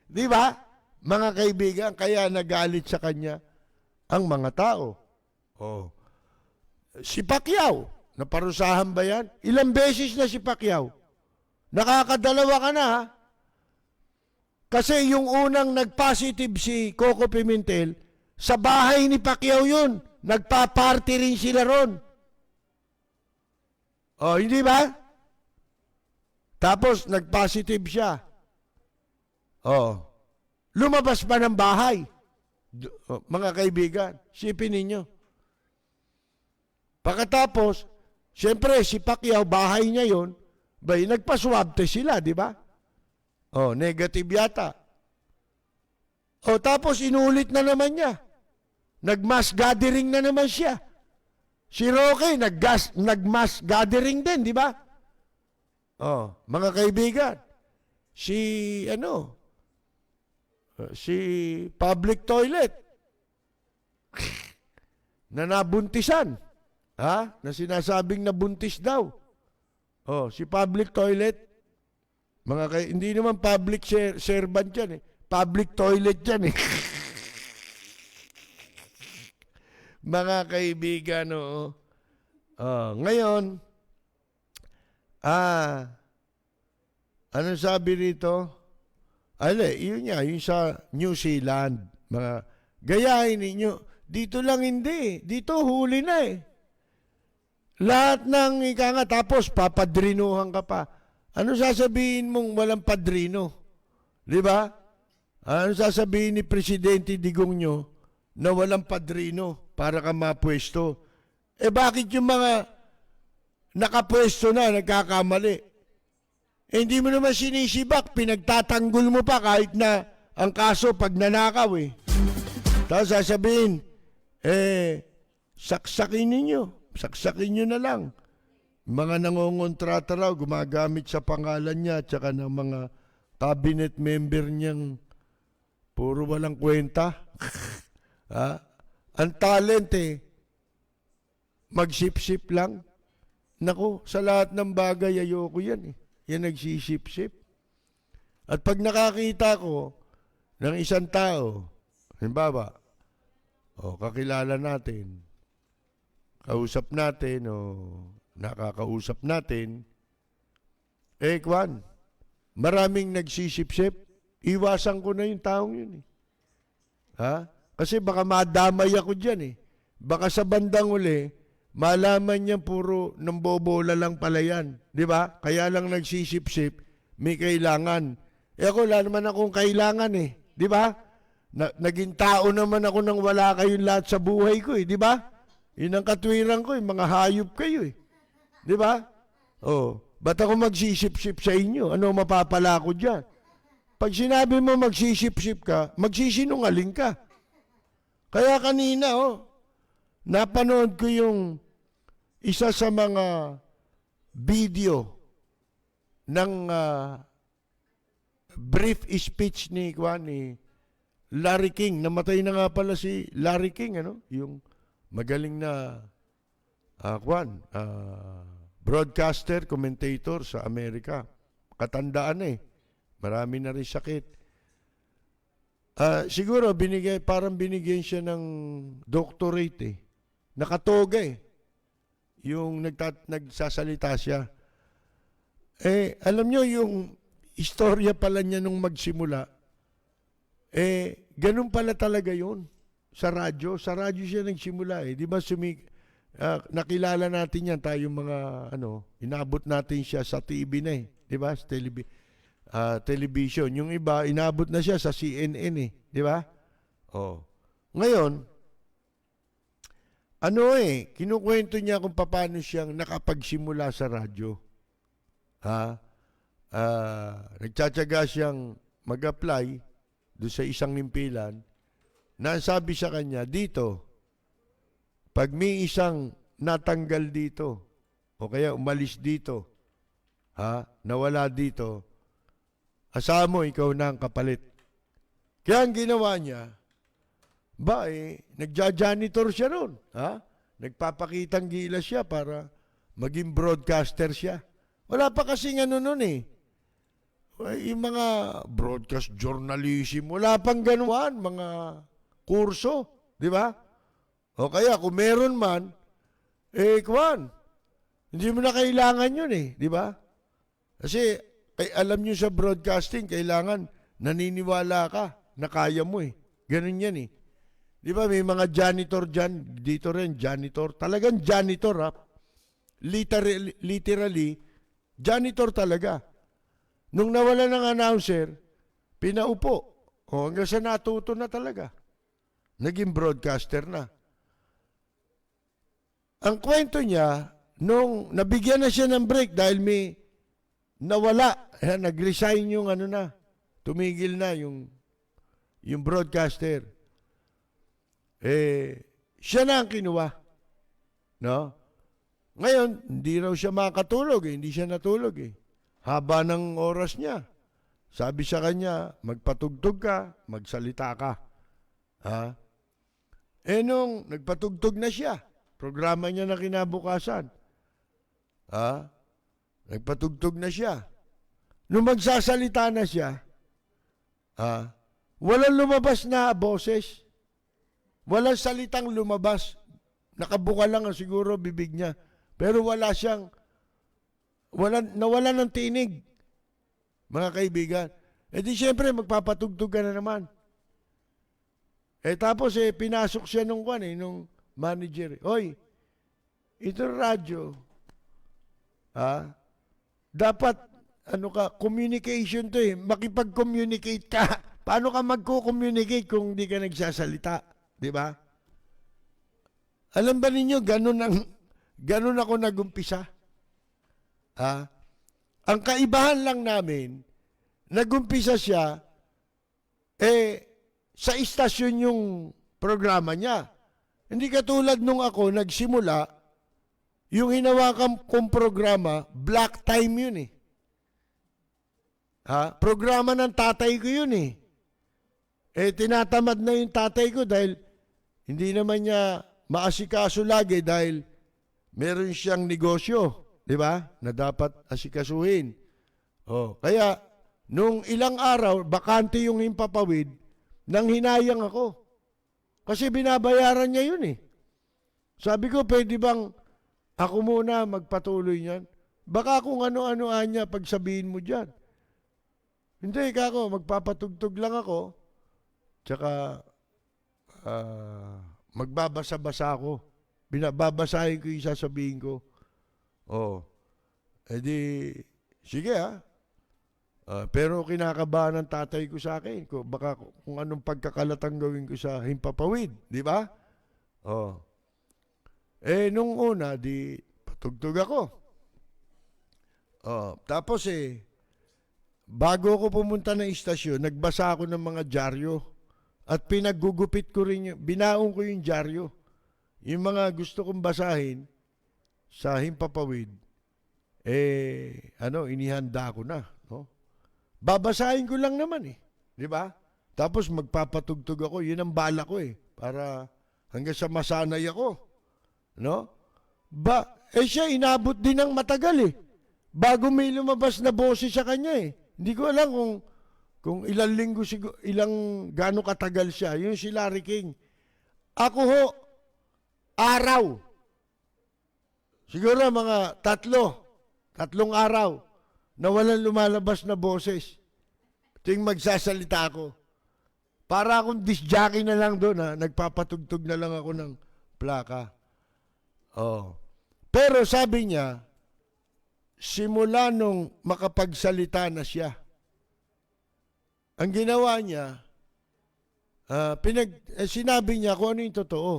Di ba? Mga kaibigan, kaya nagalit sa kanya ang mga tao. Oh. Si Pacquiao, naparusahan ba yan? Ilang beses na si Pacquiao? Nakakadalawa ka na ha? Kasi yung unang nag-positive si Coco Pimentel, sa bahay ni Pacquiao yun. Nagpa-party rin sila ron. Oh, hindi ba? Tapos, nag-positive siya. Oh. Lumabas pa ng bahay. Mga kaibigan, sipin ninyo. Pagkatapos, siyempre, si Pacquiao, bahay niya yun, nagpa-swab test sila, di ba? Oh, negative yata. Oh, tapos inulit na naman niya. Nag-mass gathering na naman siya. Si Roque, nag-mass gathering din, di ba? Oh, mga kaibigan, si public toilet na nabuntisan, na sinasabing nabuntis daw. Oh, si public toilet, hindi naman public servant yan eh. Public toilet yan eh. Mga kaibigan, ngayon, anong sabi rito? Yun sa New Zealand. Mga, gayahin ninyo. Dito lang hindi. Dito huli na eh. Lahat ng tapos papadrinuhan ka pa. Ano sasabihin mong walang padrino? Di ba? Ano sasabihin ni Presidente Digong nyo na walang padrino para ka mapwesto? Bakit yung mga nakapwesto na nagkakamali? Hindi mo naman sinisibak, pinagtatanggol mo pa kahit na ang kaso pag nanakaw eh. Tapos sasabihin, saksakin nyo na lang. Mga nangongontrata raw, gumagamit sa pangalan niya at saka ng mga cabinet member niyang puro walang kwenta. Ang talent magsip-sip lang. Naku, sa lahat ng bagay, ayoko yan eh. Yan nagsisip-sip. At pag nakakita ko ng isang tao, halimbawa, kakilala natin, kausap natin, nakakausap natin, maraming nagsisip-sip, iwasan ko na yung taong yun eh. Kasi baka madamay ako dyan eh. Baka sa bandang uli, malaman niya puro nambobola lang pala yan. Di ba? Kaya lang nagsisip-sip, may kailangan. Ako, wala naman akong kailangan eh. Di ba? Naging tao naman ako nang wala kayong lahat sa buhay ko eh. Di ba? Yun ang katwiran ko eh. Mga hayop kayo eh. Di ba? Ba't ako magsisip-sip sa inyo? Ano mapapala ko dyan? Pag sinabi mo magsisip-sip ka, magsisinungaling ka. Kaya kanina, napanood ko yung isa sa mga video ng brief speech ni Larry King. Namatay na nga pala si Larry King, yung magaling na broadcaster, commentator sa Amerika. Katandaan marami na rin sakit. Siguro parang binigyan siya ng doctorate Nakatoga yung nagsasalita siya. Alam nyo, yung istorya pala niya nung magsimula, ganun pala talaga yun. Sa radyo siya nagsimula eh. Di ba nakilala natin yan, tayong mga, inabot natin siya sa TV na eh. Di ba? Sa television. Yung iba, inabot na siya sa CNN eh. Di ba? Oh. Ngayon, kinukwento niya kung paano siyang nakapagsimula sa radyo. Nagtsatsaga siyang mag-apply doon sa isang impilan na sabi sa kanya, dito, pag may isang natanggal dito, o kaya umalis dito, nawala dito, asahan mo, ikaw na ang kapalit. Kaya ang ginawa niya, nagja-janitor siya ron. Nagpapakitang gilas siya para maging broadcaster siya. Wala pa kasing nun eh. Yung mga broadcast journalism, wala pang ganuan, mga kurso, di ba? O kaya kung meron man, hindi mo na kailangan yun eh, di ba? Kasi alam nyo sa broadcasting, kailangan naniniwala ka na kaya mo eh. Ganun yan eh. Di ba may mga janitor dyan, dito rin, janitor. Talagang janitor Literally, janitor talaga. Nung nawala ng announcer, pinaupo. Hanggang sa natuto na talaga. Naging broadcaster na. Ang kwento niya, nung nabigyan na siya ng break dahil may nawala, nag-resign yung tumigil na yung broadcaster. Siya na ang kinuha. No? Ngayon, hindi raw siya makatulog hindi siya natulog Haba ng oras niya. Sabi sa kanya, magpatugtog ka, magsalita ka. Nung nagpatugtog na siya, programa niya na kinabukasan. Nagpatugtog na siya. Nung magsasalita na siya, walang lumabas na boses. Walang salitang lumabas. Nakabuka lang siguro bibig niya. Pero nawala ng tinig. Mga kaibigan. Di siyempre, magpapatugtog ka na naman. Tapos pinasok siya nung manager. Hoy, ito radyo. Dapat, communication to makipag-communicate ka. Paano ka magko-communicate kung di ka nagsasalita? Di ba? Alam ba ninyo, ganun ako nagumpisa? Ang kaibahan lang namin, nagumpisa siya, sa istasyon yung programa niya. Hindi katulad nung ako nagsimula, yung hinawakan kong programa, black time yun Programa ng tatay ko yun tinatamad na yung tatay ko dahil hindi naman niya maasikaso lagi dahil meron siyang negosyo, di ba? Na dapat asikasuhin. Kaya, nung ilang araw, bakante yung Himpapawid, nang hinayang ako. Kasi binabayaran niya yun Sabi ko, pwede bang ako muna magpatuloy niyan? Baka kung ano-ano niya pagsabihin mo dyan. Hindi, magpapatugtog lang ako. Tsaka, magbabasa-basa ako. Babasahin ko yung sasabihin ko. Sige pero kinakabahan ng tatay ko sa akin. Baka kung anong pagkakalatang gawin ko sa Himpapawid. Di ba? Nung una, patugtog ako. Tapos bago ako pumunta ng istasyon, nagbasa ako ng mga dyaryo. At pinaggugupit ko rin binaong ko yung dyaryo. Yung mga gusto kong basahin sa Himpapawid, inihanda ko na. No? Babasahin ko lang naman Di ba? Tapos magpapatugtog ako. Yun ang bala ko para hanggang sa masanay ako. No? Siya inabot din ng matagal bago may lumabas na boses sa kanya Hindi ko alam kung ilang linggo, gaano katagal siya. Yung si Larry King. Ako araw. Siguro mga tatlong araw. na walang lumalabas na boses. Tuwing magsasalita ako. Para akong disc jockey na lang doon, ha? Nagpapatugtog na lang ako ng plaka. Oh. Pero sabi niya, simula nung makapagsalita na siya, ang ginawa niya, sinabi niya kung ano yung totoo.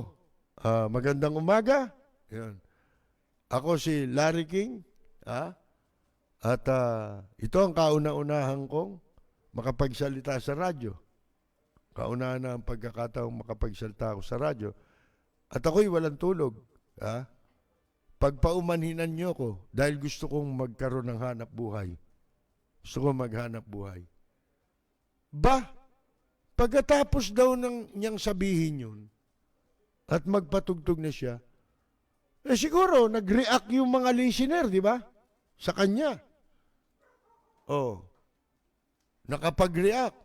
Magandang umaga. Yan. Ako si Larry King. At ito ang kauna-unahan kong makapagsalita sa radyo. Kauna na ang pagkakataong makapagsalita ako sa radyo. At ako'y walang tulog. Pagpaumanhinan niyo ko dahil gusto kong magkaroon ng hanap buhay. Gusto kong maghanap buhay. Pagkatapos daw niyang sabihin yun at magpatugtog na siya, siguro nag-react yung mga listener, di ba? Sa kanya. Nakapag-react.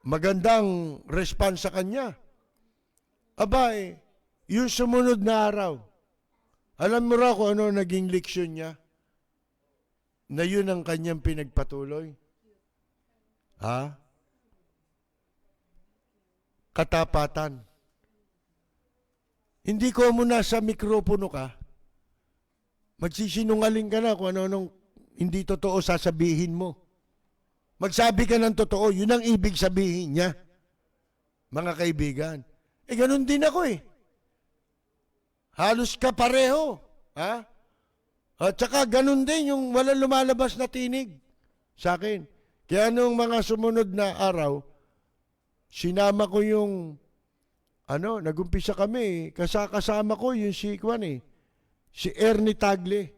Magandang response sa kanya. Yung sumunod na araw, alam mo raw kung ano naging leksyon niya? Na yun ang kanyang pinagpatuloy? Katapatan. Hindi ko muna sa mikropono ka, magsisinungaling ka na kung ano-anong hindi totoo sasabihin mo. Magsabi ka ng totoo, yun ang ibig sabihin niya. Mga kaibigan. Ganun din ako Halos kapareho. At saka ganun din yung walang lumalabas na tinig sa akin. Kaya nung mga sumunod na araw, sinama ko yung, nagumpisa kami, kasama ko yung si Ernie Tagle,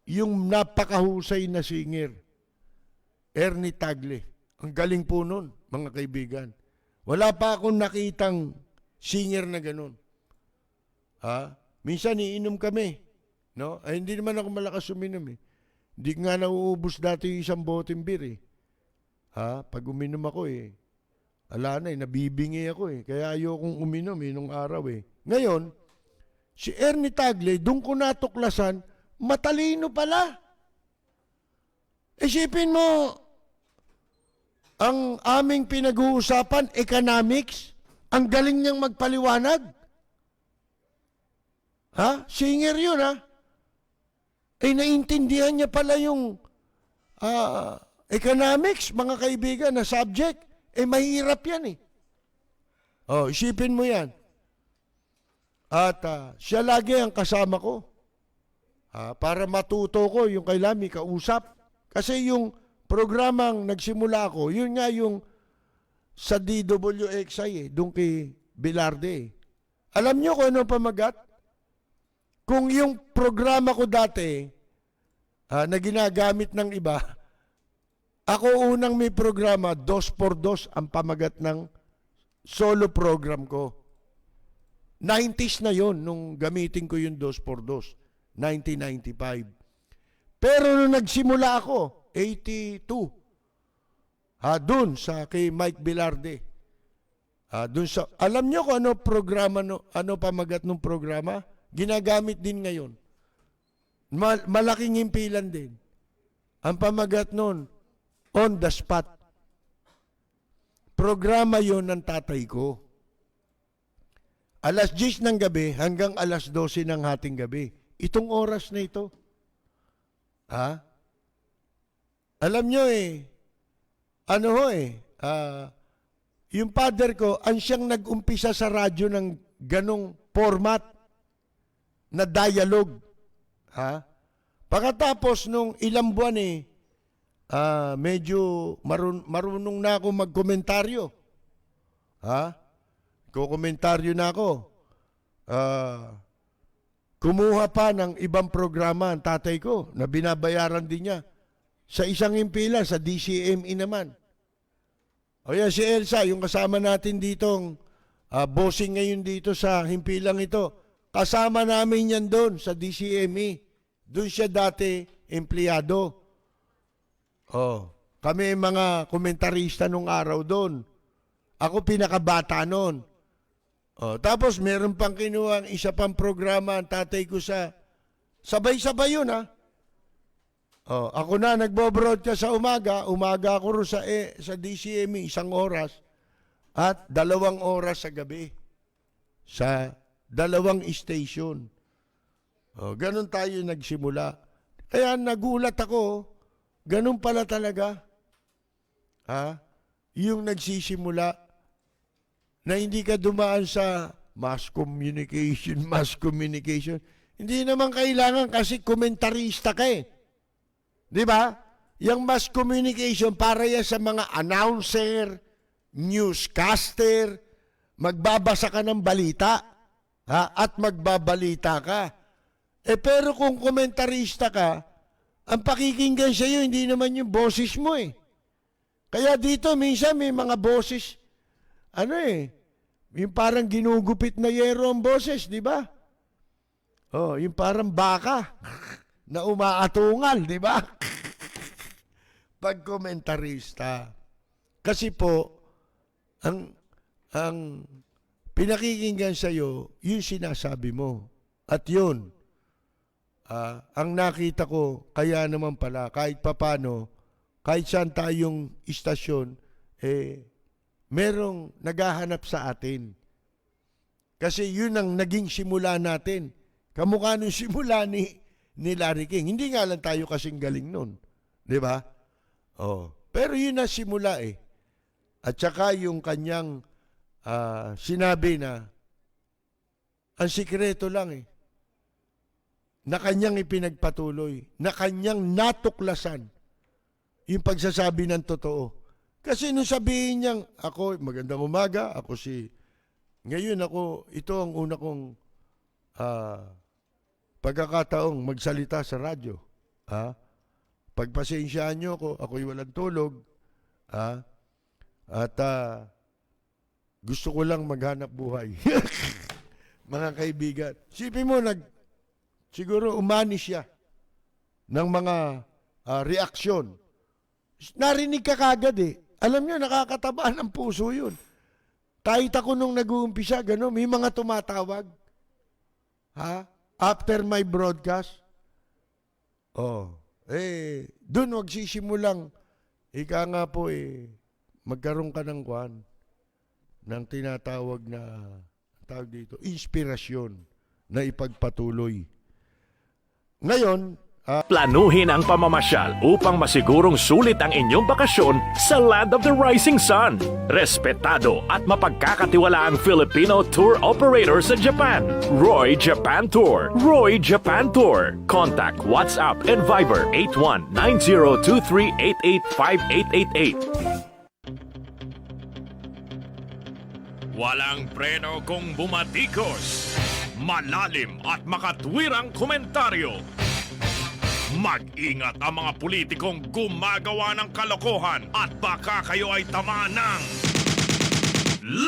yung napakahusay na singer. Ernie Tagle. Ang galing po nun, mga kaibigan. Wala pa akong nakitang singer na ganun. Minsan iinom kami. No? Hindi naman ako malakas uminom Hindi nga nauubos dati isang boteng beer Pag uminom ako ala na nabibingi ako Kaya ayokong uminom nung araw Ngayon, si Ernie Tagle, doon ko natuklasan, matalino pala. Isipin mo, ang aming pinag-uusapan, economics, ang galing niyang magpaliwanag. Singer yun, naintindihan niya pala yung economics, mga kaibigan, na subject. Mahirap yan isipin mo yan. At siya lagi ang kasama ko. Para matuto ko yung kay Lami, kausap. Kasi yung programang nagsimula ako, yun nga yung sa DWXI doon kay Bilarde. Alam nyo kung ano pamagat? Kung yung programa ko dati na ginagamit ng iba, ako unang may programa, 2x2 ang pamagat ng solo program ko. 90s na yon nung gamitin ko yung 2x2, 1995. Pero nung nagsimula ako, 82, dun sa kay Mike Bilarde, alam nyo kung ano programa, ano pamagat ng programa? Ginagamit din ngayon. Malaking himpilan din. Ang pamagat nun, on the spot. Programa yon ng tatay ko. Alas 10 ng gabi hanggang alas 12 ng hating gabi. Itong oras na ito. Alam nyo yung father ko, ang siyang nag-umpisa sa radyo ng ganong format na dialogue. Pagkatapos nung ilang buwan medyo marunong na ako magkomentaryo. Kukomentaryo na ako. Kumuha pa ng ibang programa ang tatay ko na binabayaran din niya. Sa isang impila, sa DCME naman. O yan, si Elsa, yung kasama natin ditong bossing ngayon dito sa himpilang ito. Kasama namin yan doon sa DCME. Doon siya dati empleyado. Kami mga komentarista nung araw doon. Ako pinakabata noon. Tapos meron pang kinuha isa pang programa ang tatay ko sa sabay-sabay yun Oh, ako na nagbo-broadcast sa umaga. Umaga ako ro sa DCME, 1 oras. At 2 oras sa gabi. Sa 2 station. Oh, ganun tayo nagsimula. Kaya nagulat ako. Ganun pala talaga. Yung nagsisimula na hindi ka dumaan sa mass communication. Hindi naman kailangan kasi komentarista ka eh. Di ba? Yung mass communication para yan sa mga announcer, newscaster, magbabasa ka ng balita, at magbabalita ka. Pero kung komentarista ka, ang pakikinggan sa iyo, hindi naman yung boses mo eh. Kaya dito, minsan may mga boses, yung parang ginugupit na yero ang boses, di ba? Oh, yung parang baka na umaatungal, di ba? Pag komentarista. Kasi po, ang pinakikinggan sa iyo, yung sinasabi mo. At yun, ang nakita ko, kaya naman pala, kahit papano, kahit saan tayong istasyon, merong naghahanap sa atin. Kasi yun ang naging simula natin. Kamukha nung simula ni Larry King. Hindi nga lang tayo kasing galing nun. Di ba? Oh. Pero yun na simula eh. At saka yung kanyang sinabi na ang sikreto lang eh. Na kanyang ipinagpatuloy. Na kanyang natuklasan yung pagsasabi ng totoo. Kasi nung sabihin niyang, ako, magandang umaga, ngayon ito ang una kong pagkakataong magsalita sa radyo. Pagpasensyaan niyo ako'y walang tulog. At gusto ko lang maghanap buhay. Mga kaibigan. Sipin mo, siguro umani siya ng mga reaksyon. Narinig ka kagad eh. Alam niyo, nakakataba ng puso yun. Kahit ako nung nag-uumpisa, gano'n, may mga tumatawag. After my broadcast. Doon magsisimulang, ika nga po magkaroon ka ng ng tinatawag na, tawag dito, inspirasyon na ipagpatuloy. Ngayon, Planuhin ang pamamasyal upang masigurong sulit ang inyong bakasyon sa Land of the Rising Sun. Respetado at mapagkakatiwalaang Filipino tour operator sa Japan. Roy Japan Tour. Roy Japan Tour. Contact WhatsApp and Viber 819023885888. Walang preno kung bumatikos. Malalim at makatwirang komentaryo. Mag-ingat ang mga politikong gumagawa ng kalokohan at baka kayo ay tamaan ng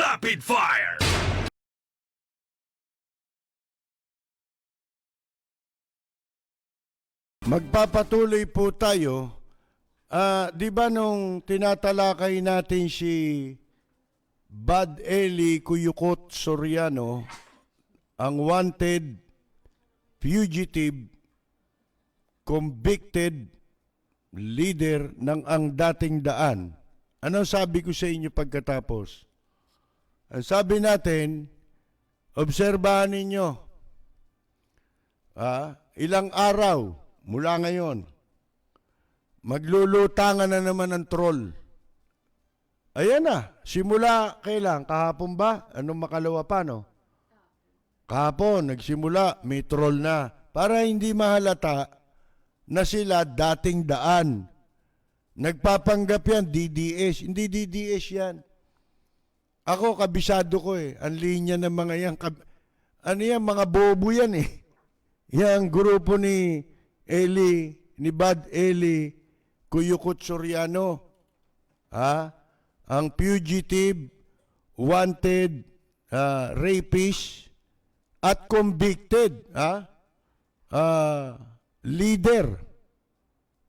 Rapid Fire! magpapatuloy po tayo. Di ba nung tinatalakay natin si Bud Eli Cuyucot Soriano, ang wanted, fugitive, convicted leader ng ang dating daan. Ano sabi ko sa inyo pagkatapos? Ang sabi natin, obserbahan ninyo, ilang araw mula ngayon, maglulutangan na naman ng troll. Ayan na, simula kailan? Kahapon ba? Anong makalawa pa, no? Kahapon, nagsimula, may troll na. Para hindi mahalata na sila dating daan. Nagpapanggap yan, DDS. Hindi DDS yan. Ako, kabisado ko Ang linya ng mga yan. Mga bobo yan Yang grupo ni Bud Eli Cuyucot Soriano. Ang fugitive, wanted, rapist, at convicted. Leader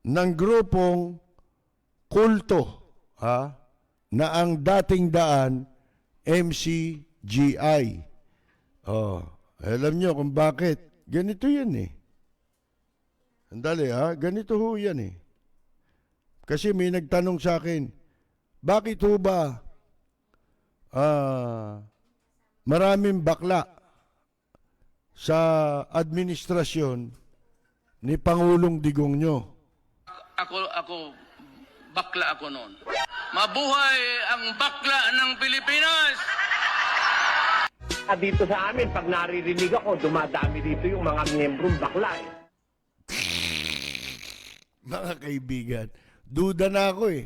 ng grupong kulto na ang dating daan MCGI. Alam nyo kung bakit. Ganito yan Andali ganito ho yan eh. Kasi may nagtanong sa akin, bakit ho ba maraming bakla sa administrasyon ni Pangulong Digong nyo? Ako, bakla ako noon. Mabuhay ang bakla ng Pilipinas! Dito sa amin, pag naririnig ako, dumadami dito yung mga miyembrong bakla eh. Mga kaibigan, duda na ako eh.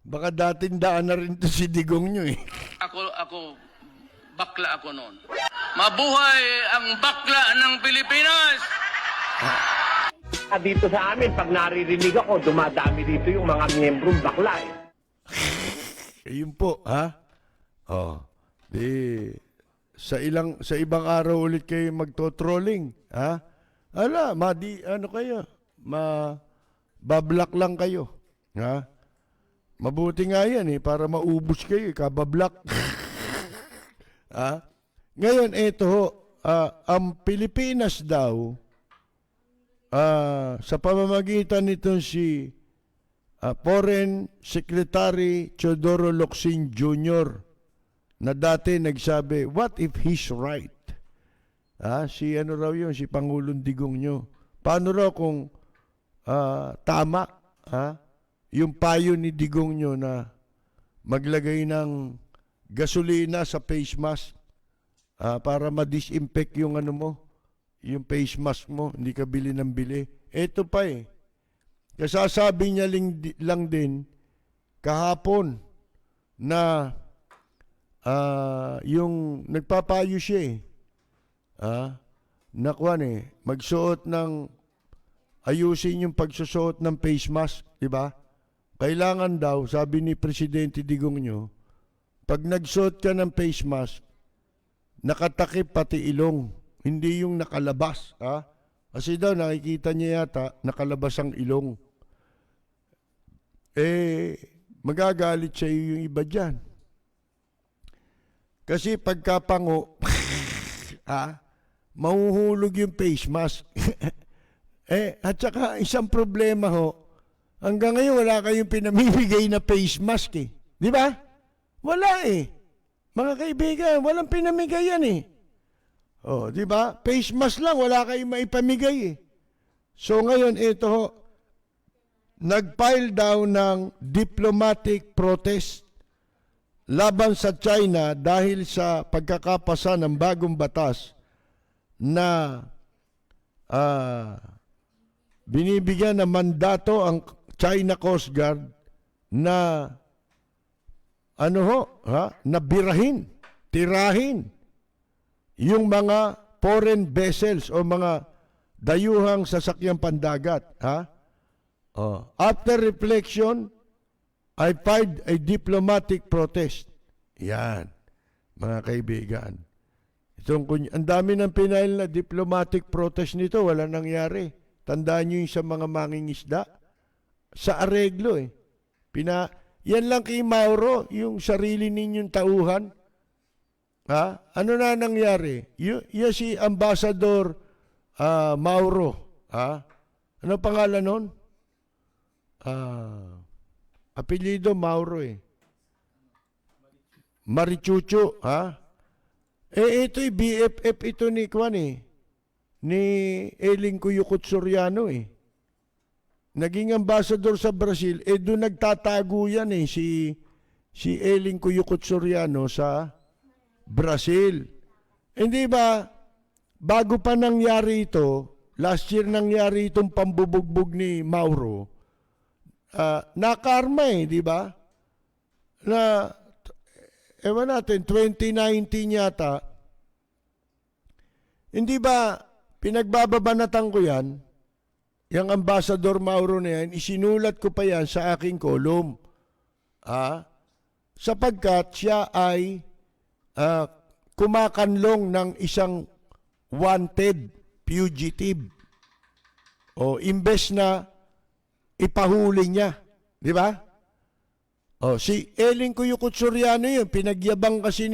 Baka dating daan na rin to si Digong nyo eh. Ako, bakla ako noon. Mabuhay ang bakla ng Pilipinas! Dito sa amin, pag naririnig ako, dumadami dito yung mga miyembrong bakla eh. Ayun po, sa ibang araw ulit kayo magto-trolling, Ala, bablock lang kayo, Mabuti nga yan para maubos kayo, kabablock. Ngayon, ito ho, ang Pilipinas daw, sa pamamagitan nito si Foreign Secretary Teodoro Locsin Jr. na dati nagsabi, what if he's right? Si ano raw yun, si Pangulong Digong nyo. Paano raw kung tama yung payo ni Digong nyo na maglagay ng gasolina sa face mask para ma-disinfect yung ano mo, yung face mask mo, hindi ka bili ng bili. Ito pa kasasabi niya lang din kahapon na yung nagpapayo siya magsuot ng ayusin yung pagsusuot ng face mask, di ba? Kailangan daw, sabi ni Presidente Digong nyo, pag nagsuot ka ng face mask, nakatakip pati ilong, hindi yung nakalabas, Kasi daw nakikita niya yata nakalabas ang ilong. Magagalit sa iyo yung iba dyan. Kasi pagkapango, mahuhulog yung face mask. At saka isang problema ho, hanggang ngayon wala kayong pinamimigay na face mask Di ba? Wala Mga kaibigan, walang pinamigay yan di ba? Face mask lang, wala kayong maipamigay So ngayon, ito ho, nag-file daw ng diplomatic protest laban sa China dahil sa pagkakapasa ng bagong batas na binibigyan ng mandato ang China Coast Guard na na birahin, tirahin yung mga foreign vessels o mga dayuhang sasakyang pandagat. After reflection, I filed a diplomatic protest. Yan, mga kaibigan. Ang dami ng pinail na diplomatic protest nito, wala nangyari. Tandaan nyo yung sa mga mangingisda. Sa areglo Yan lang kay Mauro, yung sarili ninyong tauhan. Ano na nangyari? Yung si Ambassador Mauro. Ano pangalan nun? Apelyido Mauro Marichucho, ito'y BFF ito ni ni Eling Cuyucot Soriano Naging ambassador sa Brazil, doon nagtatago yan si Eling Cuyucot Soriano sa Brazil. Hindi ba, bago pa nangyari ito, last year nangyari itong pambubugbog ni Mauro, nakarma di ba? Na, ewan natin, 2019 yata, hindi ba, pinagbababanatan ko yan, yung Ambassador Mauro na yan, isinulat ko pa yan sa aking column. Sapagkat siya ay kumakanlong ng isang wanted fugitive. Imbes na ipahuli niya. Di ba? Si Eling Cuyucot Soriano yun, pinagyabang kasi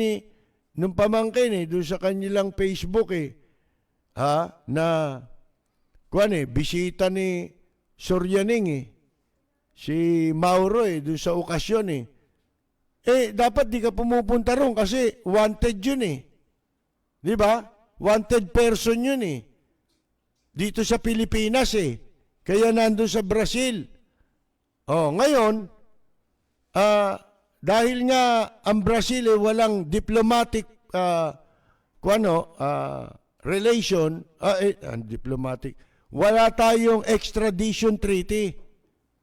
nung pamangkin doon sa kanilang Facebook na bisita ni Soryaning eh. Si Mauro doon sa okasyon eh. Dapat di ka pumupunta ron kasi wanted yun eh. Di ba? Wanted person yun eh. Dito sa Pilipinas eh. Kaya nandun sa Brazil. Ngayon, dahil nga ang Brazil walang diplomatic relation, diplomatic, wala tayong extradition treaty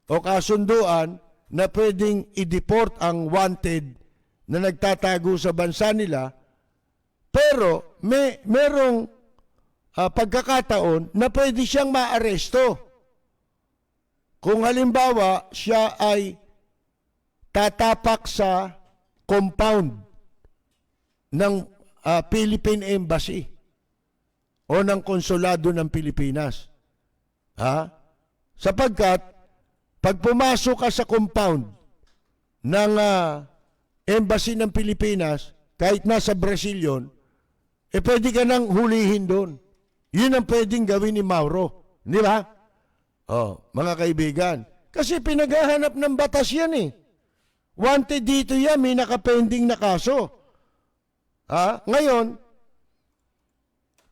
o kasunduan na pwedeng i-deport ang wanted na nagtatago sa bansa nila, pero merong pagkakataon na pwede siyang maaresto. Kung halimbawa siya ay tatapak sa compound ng Philippine Embassy o ng konsulado ng Pilipinas. Sapagkat pag pumasok ka sa compound ng Embassy ng Pilipinas, kahit nasa Brazil yun, pwede ka nang hulihin doon. Yun ang pwedeng gawin ni Mauro. Di ba? Mga kaibigan. Kasi pinaghahanap ng batas yan eh. Wanted dito yan, may nakapending na kaso. Ngayon,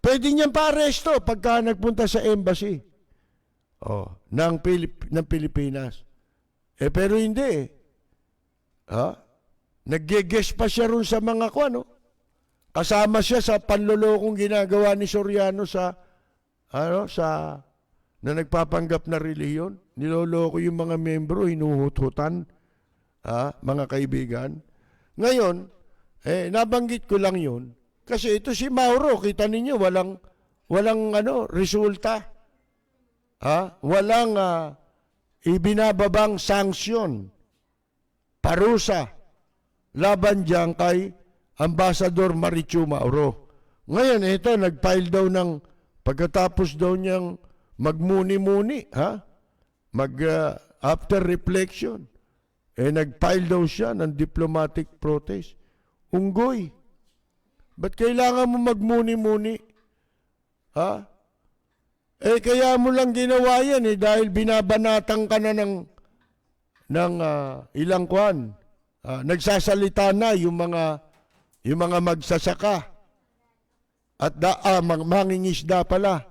pwede niyang pa-aresto pagka nagpunta sa embassy ng Pilipinas. Pero hindi eh. Nag-guest pa siya ron sa mga kasama siya sa panlolokong ginagawa ni Soriano sa na nagpapanggap na relihiyon. Niloloko yung mga membro, hinuhut-hutan. Mga kaibigan. Ngayon, nabanggit ko lang yun. Kasi ito si Mauro, kita ninyo, walang resulta. Walang ibinababang sanksyon, parusa, laban diyan kay Ambassador Marichu Mauro. Ngayon, ito, nag-file daw ng, pagkatapos daw niyang magmuni-muni, after reflection, nag-file daw siya ng diplomatic protest. Unggoy. Ba't kailangan mo magmuni-muni? Kaya mo lang ginawa yan dahil binabanatan ka na ng ilang kwan. Nagsasalita na yung mga magsasaka. At mangingisda pala.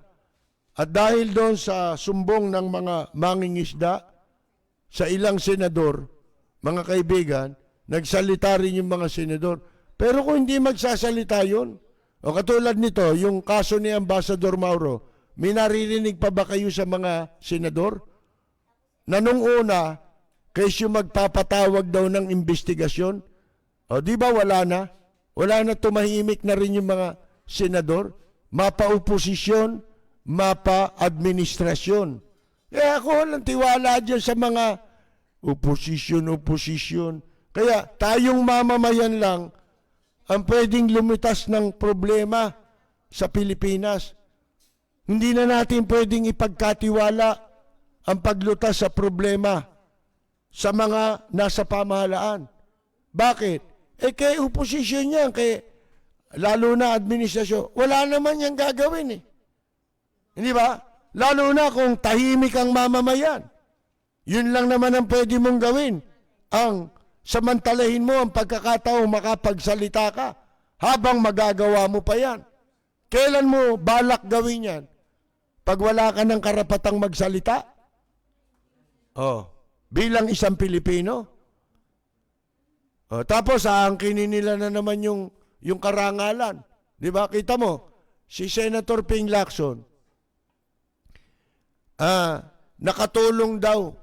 At dahil doon sa sumbong ng mga mangingisda, sa ilang senador, mga kaibigan, nagsalita rin yung mga senador. Pero kung hindi magsasalita yun, o katulad nito, yung kaso ni Ambassador Mauro, may naririnig pa ba kayo sa mga senador? Na nung una, kaysa magpapatawag daw ng investigasyon, di ba wala na? Wala na, tumahimik na rin yung mga senador, mapa-oposisyon, mapa-administrasyon. Kaya ako walang tiwala dyan sa mga oposisyon. Kaya tayong mamamayan lang ang pwedeng lumitas ng problema sa Pilipinas. Hindi na natin pwedeng ipagkatiwala ang paglutas sa problema sa mga nasa pamahalaan. Bakit? Kay oposisyon yan, lalo na administrasyon, wala naman yang gagawin eh. Hindi ba? Lalo na kung tahimik ang mamamayan. Yun lang naman ang pwede mong gawin. Ang samantalahin mo ang pagkakataong makapagsalita ka habang magagawa mo pa yan. Kailan mo balak gawin yan? Pag wala ka ng karapatang magsalita? Bilang isang Pilipino? Tapos aangkinin nila na naman yung karangalan. Di ba? Kita mo, si Senator Ping Lacson, nakatulong daw.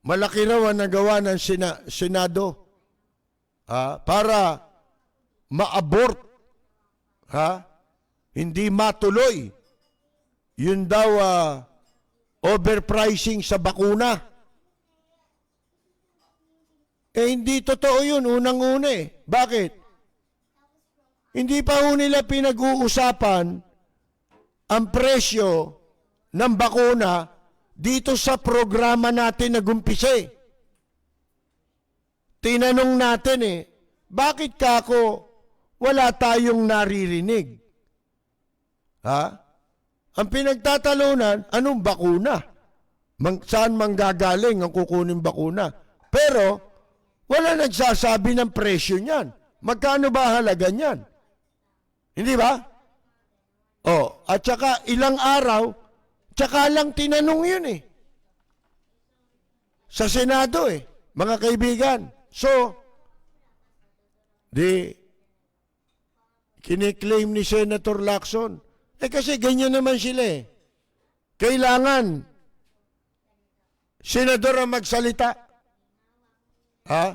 Malaki raw ang nagawa ng Senado para ma-abort, hindi matuloy. Yun daw overpricing sa bakuna. Hindi totoo yun, unang-una eh. Bakit? Hindi pa ho nila pinag-uusapan ang presyo ng bakuna dito sa programa natin nag-umpisa. Tinanong natin bakit kako wala tayong naririnig? Ang pinagtatalunan, anong bakuna? Saan manggagaling ang kukunin bakuna? Pero, wala nagsasabi ng presyo niyan. Magkano ba halaga niyan? Hindi ba? Oh, at saka ilang araw, tsaka lang tinanong yun eh. Sa Senado eh, mga kaibigan. So, kiniklaim ni Senator Lacson, kasi ganyan naman sila eh. Kailangan, senador ang magsalita. Ha?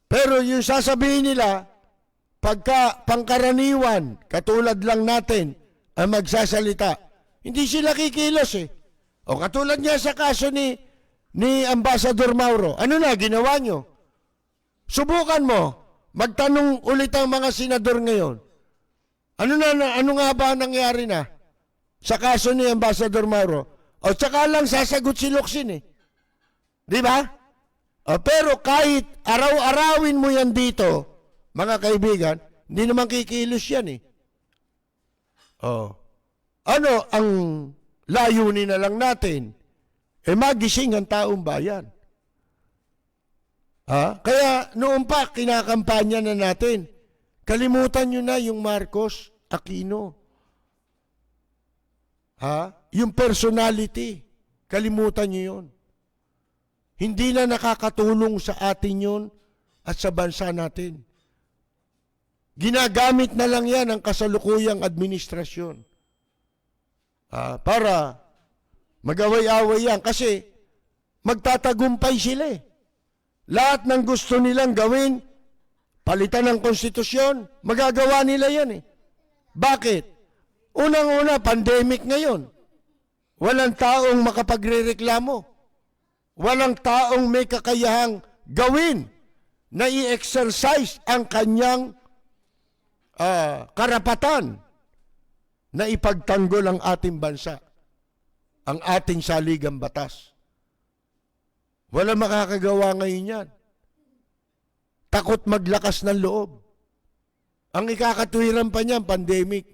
Pero yung sasabihin nila, pagka pangkaraniwan, katulad lang natin, ang magsasalita, hindi sila kikilos eh. O katulad niya sa kaso ni Ambassador Mauro, ano na ginawa nyo? Subukan mo, magtanong ulit ang mga senador ngayon. Ano nga ba nangyari na sa kaso ni Ambassador Mauro? O tsaka lang sasagot si Locsin eh. Di ba? Pero kahit araw-arawin mo yan dito, mga kaibigan, hindi naman kikilos yan eh. Ano ang layunin na lang natin? Magising ang taong bayan. Kaya noon pa, kinakampanya na natin. Kalimutan nyo na yung Marcos Aquino. Yung personality, kalimutan nyo yun. Hindi na nakakatulong sa atin yun at sa bansa natin. Ginagamit na lang yan ang kasalukuyang administrasyon. Para mag-away-away yan. Kasi magtatagumpay sila eh. Lahat ng gusto nilang gawin, palitan ng konstitusyon, magagawa nila yan eh. Bakit? Unang-una, pandemic ngayon. Walang taong makapagrereklamo. Walang taong may kakayahang gawin na i-exercise ang kanyang karapatan na ipagtanggol ang ating bansa, ang ating saligang batas. Walang makakagawa ngayon yan. Takot maglakas ng loob. Ang ikakatwiran pa niyan, pandemic.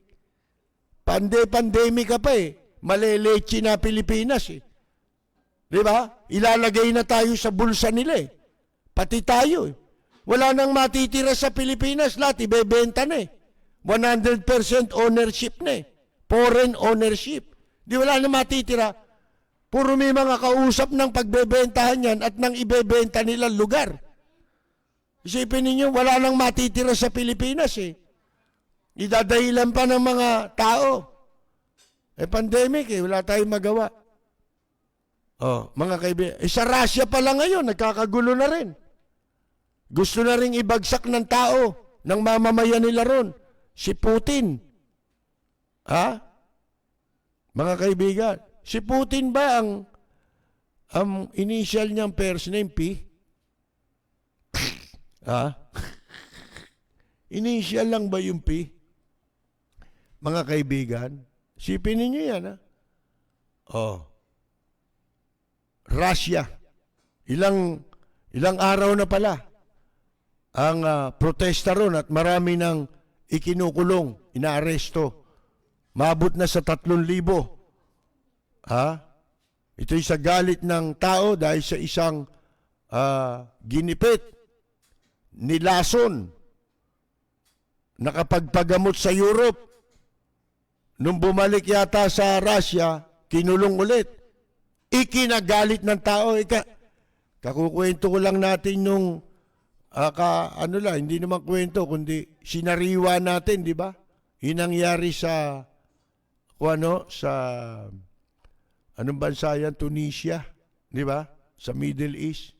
Pandemic ka pa eh. Malelechi na Pilipinas eh. Di ba? Ilalagay na tayo sa bulsa nila eh. Pati tayo eh. Wala nang matitira sa Pilipinas, lahat ibebenta na eh. 100% ownership na eh. Foreign ownership. Di wala nang matitira. Puro may mga kausap ng pagbebentahan yan at nang ibebenta nilang lugar. Isipin ninyo, wala nang matitira sa Pilipinas eh. Idadahilan pa ng mga tao. Pandemic eh, wala tayong magawa. Mga kaibigan, sa Russia pa lang ngayon, nagkakagulo na rin. Gusto na rin ibagsak ng tao, ng mamamayan nila ron. Si Putin. Mga kaibigan, si Putin ba ang initial niyang first name, P? Initial lang ba yung P? Mga kaibigan, sipin ninyo yan, Russia. Ilang araw na pala ang protesta ron at marami nang ikinukulong, inaaresto. Maabot na sa 3,000. Ito'y sa galit ng tao dahil sa isang ginipit, nilason, nakapagpagamot sa Europe. Nung bumalik yata sa Russia, kinulong ulit. Ikinagalit ng tao. Kakukwento ko lang natin nung hindi naman kwento, kundi sinariwa natin, di ba? Hinangyari sa anong bansa yan? Tunisia, di ba? Sa Middle East.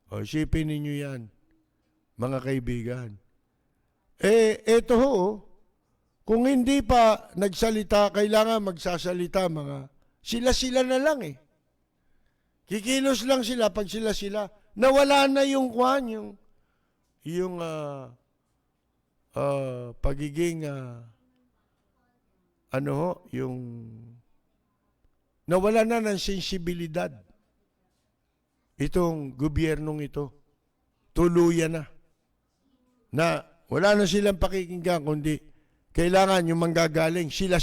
Isipin ninyo yan, mga kaibigan. Eto ho, kung hindi pa nagsalita, kailangan magsasalita sila na lang eh. Kikilos lang sila pag sila. Nawala na yung pagiging nawala na ng sensibilidad itong gobyernong ito. Tuluyan na wala na silang pakikinggan, kundi kailangan yung manggagaling sila.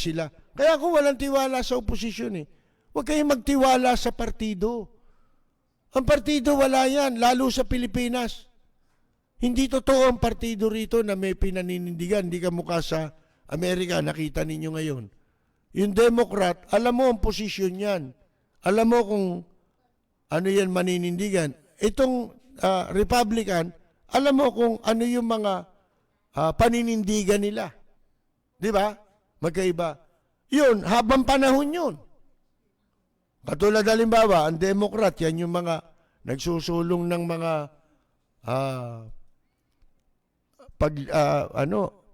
Kaya ako walang tiwala sa oposisyon eh. Huwag kayong magtiwala sa partido. Ang partido wala yan, lalo sa Pilipinas. Hindi totoo ang partido rito na may pinaninindigan. Hindi ka mukha sa Amerika, nakita ninyo ngayon. Yung Democrat, alam mo ang posisyon yan. Alam mo kung ano yan maninindigan. Itong Republican, alam mo kung ano yung mga paninindigan nila. Di ba? Magkaiba. Yun, habang panahon yun. Katulad halimbawa, ang Democrat, yan yung mga nagsusulong ng mga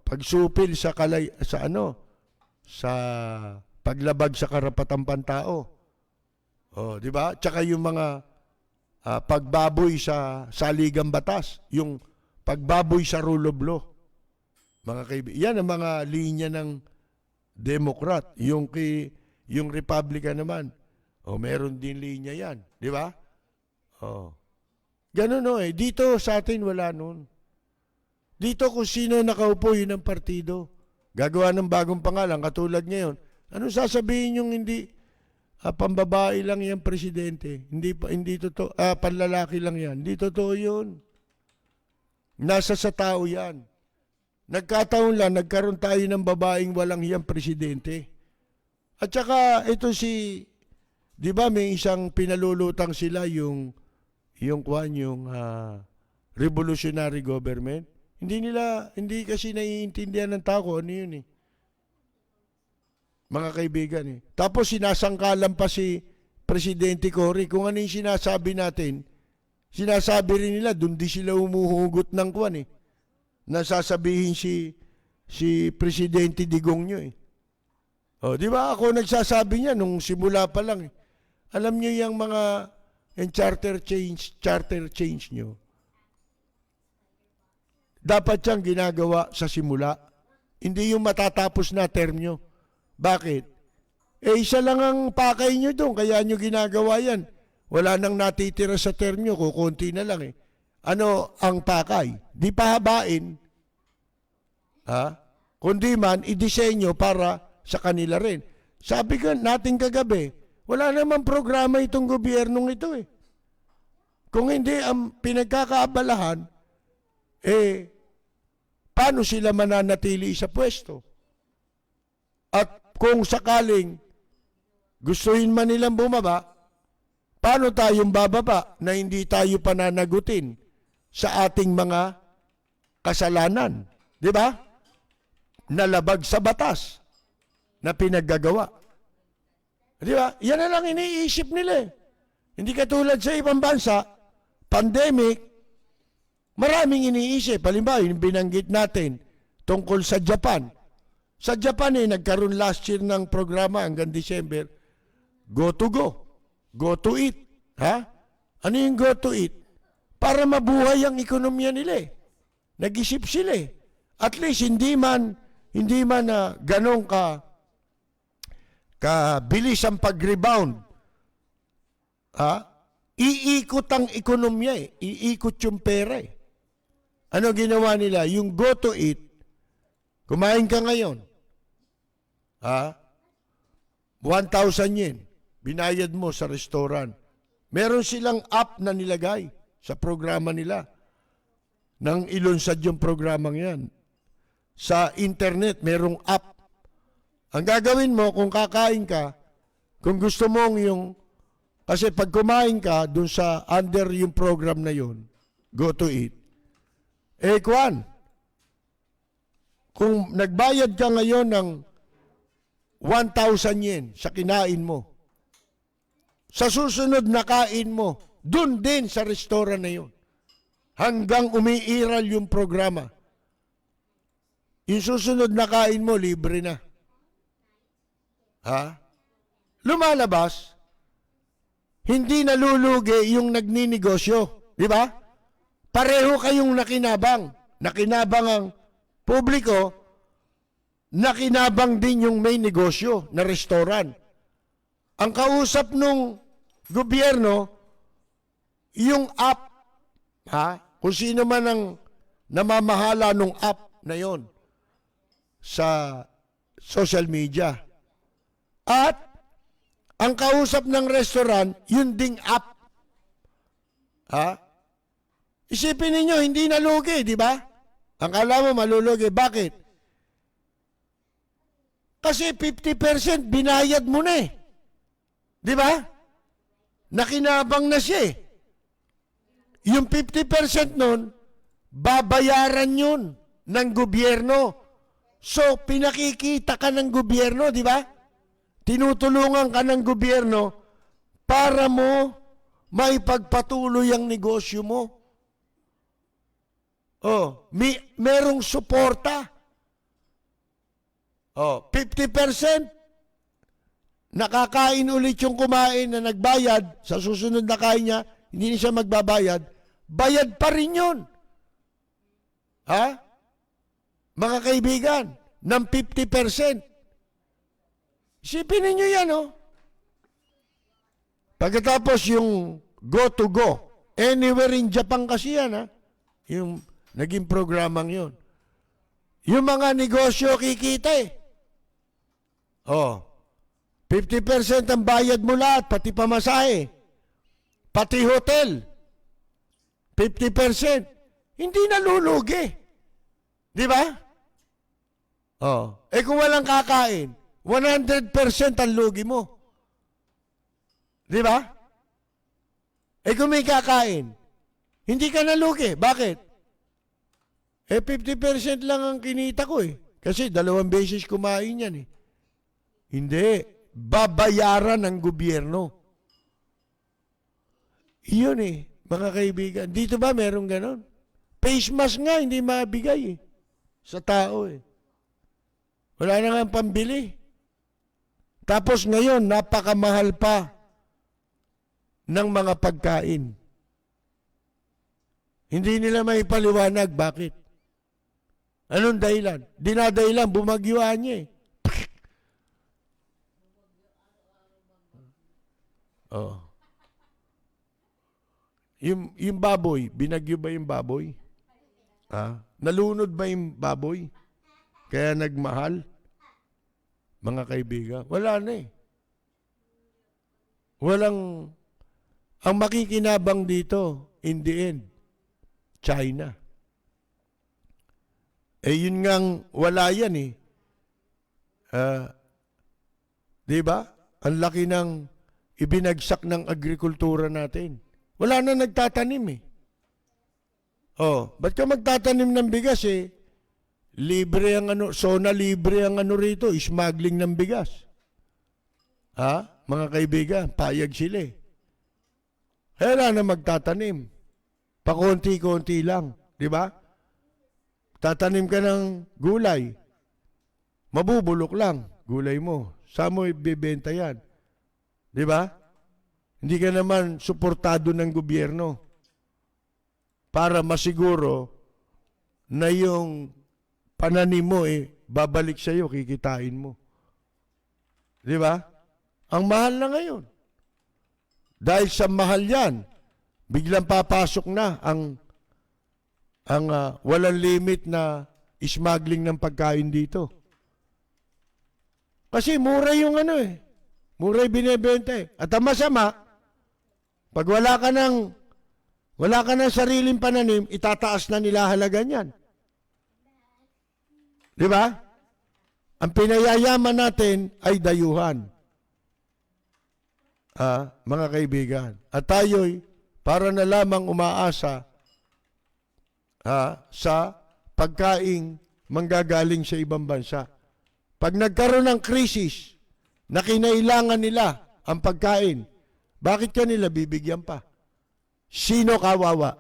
pagsupil sa paglabag sa karapatang pantao. Oh, di ba? Tsaka yung mga pagbaboy sa saligang batas, yung pagbaboy sa rule of law. Mga kaibigan, yan ang mga linya ng Democrat. Yung Republican naman, meron din linya yan. Di ba? Ganun eh. Dito sa atin wala nun. Dito kung sino nakaupo, yun ang partido. Gagawa ng bagong pangalan, katulad ngayon. Ano sasabihin yung hindi pambabae lang yung presidente? Hindi totoo. Panlalaki lang yan. Hindi totoo yun. Nasa sa tao yan. Nagkataon lang, nagkaroon tayo ng babaeng walang hiyang presidente. At saka, ito di ba may isang pinalulutang sila yung revolutionary government? Hindi kasi naiintindihan ng tao kung ano yun eh. Mga kaibigan eh. Tapos sinasangkalan pa si Presidente Cory. Kung ano yung sinasabi natin, sinasabi rin nila, doon di sila umuhugot ng kwan eh. Nasasabihin si Presidente Digong nyo eh. Di ba ako nagsasabi niya nung simula pa lang eh. Alam nyo yung mga charter change nyo. Dapat siyang ginagawa sa simula. Hindi yung matatapos na term nyo. Bakit? Isa lang ang pakay nyo doon, kaya nyo ginagawa yan. Wala nang natitira sa term nyo, kukunti na lang eh. Ano ang pakay? Di pahabain. Kundi man, idisenyo para sa kanila rin. Sabi ko natin kagabi, wala namang programa itong gobyernong ito eh. Kung hindi ang pinagkakaabalahan, paano sila mananatili sa pwesto? At kung sakaling gustuhin man nilang bumaba, paano tayong bababa na hindi tayo pananagutin sa ating mga kasalanan? Di ba? Nalabag sa batas na pinaggagawa. Di ba? Yan na lang iniisip nila eh. Hindi katulad sa ibang bansa, pandemic, maraming iniisip. Halimbawa, yung binanggit natin tungkol sa Japan. Sa Japan nagkaroon last year ng programa hanggang December, Go to Go. Go to Eat. Ano yung Go to Eat? Para mabuhay ang ekonomiya nila eh. Nag-isip sila eh. At least hindi man ganong kabilis ang pag-rebound. Iikot ang ekonomiya eh. Iikot yung pera eh. Ano ginawa nila? Yung Go to Eat, kumain ka ngayon. 1,000 yen. Binayad mo sa restaurant. Meron silang app na nilagay sa programa nila. Nang ilunsad yung programang yan. Sa internet, merong app. Ang gagawin mo, kung kakain ka, kung gusto mong kasi pag kumain ka, dun sa under yung program na yun, Go to Eat, kung nagbayad ka ngayon ng 1,000 yen sa kinain mo, sa susunod na kain mo, dun din sa restaurant na yun, hanggang umiiral yung programa. Yung susunod na kain mo, libre na. Lumalabas, hindi nalulugi yung nagninegosyo. Di ba? Pareho kayong nakinabang. Nakinabang ang publiko, nakinabang din yung may negosyo na restaurant. Ang kausap nung gobyerno, yung app, kung sino man ang namamahala nung app na yon sa social media. At ang kausap ng restaurant, yun ding app. Ha? Isipin ninyo, hindi nalugi, di ba? Ang kala mo malulugi. Bakit? Kasi 50% binayad mo na eh. Di ba? Nakinabang na siya eh. Yung 50% nun, babayaran yun ng gobyerno. So, pinakikita ka ng gobyerno, di ba? Tinutulungan ka ng gobyerno para mo maipagpatuloy ang negosyo mo. Oh, merong suporta. Oh, 50% nakakain ulit yung kumain na nagbayad, sa susunod na kain niya, hindi siya magbabayad, bayad pa rin yun. Ha? Mga kaibigan, ng 50%. Isipin ninyo yan, oh. Pagkatapos yung go to go, anywhere in Japan kasi yan, ha? Yung naging programang yun. Yung mga negosyo kikita eh. Oh, 50% ang bayad mo lahat, pati pamasahe, pati hotel. 50%. Hindi nalulugi. Di ba? Oh, kung walang kakain, 100% ang lugi mo. Di ba? Kung may kakain, hindi ka nalugi. Bakit? 50% lang ang kinita ko eh. Kasi 2 beses kumain yan eh. Hindi. Babayaran ng gobyerno. Iyon eh, mga kaibigan. Dito ba merong ganon? Face mask nga, hindi mabigay eh. Sa tao eh. Wala na nga pambili. Tapos ngayon, napakamahal pa ng mga pagkain. Hindi nila may paliwanag. Bakit? Anong dahilan? Dinadahilan, bumagyuan niya eh. Oh. Yung baboy, binagyo ba yung baboy? Nalunod ba yung baboy? Kaya nagmahal? Mga kaibigan, wala na eh. Walang, ang makikinabang dito, in the end, China. Yun ngang wala yan eh. Di ba? Ang laki ng ibinagsak ng agrikultura natin. Wala na nagtatanim eh. Oh, ba't ka magtatanim ng bigas eh? Libre ang SONA libre ang rito, smuggling ng bigas. Mga kaibigan, payag sila eh. Kaya na magtatanim. Pakonti-konti lang, di ba? Tatanim ka ng gulay. Mabubulok lang, gulay mo. Saan mo ibibenta yan? Di ba? Hindi ka naman suportado ng gobyerno para masiguro na yung pananim mo babalik sa iyo, kikitain mo. Di ba? Ang mahal na ngayon. Dahil sa mahal yan, biglang papasok na ang walang limit na smuggling ng pagkain dito. Kasi mura yung mura yung binibenta eh. At ang masama, pag wala ka ng sariling pananim, itataas na nila halaga niyan. Di ba? Ang pinayayaman natin ay dayuhan. Mga kaibigan. At tayo'y para na lamang umaasa sa pagkaing manggagaling sa ibang bansa. Pag nagkaroon ng krisis na kinailangan nila ang pagkain, bakit kanila bibigyan pa? Sino kawawa?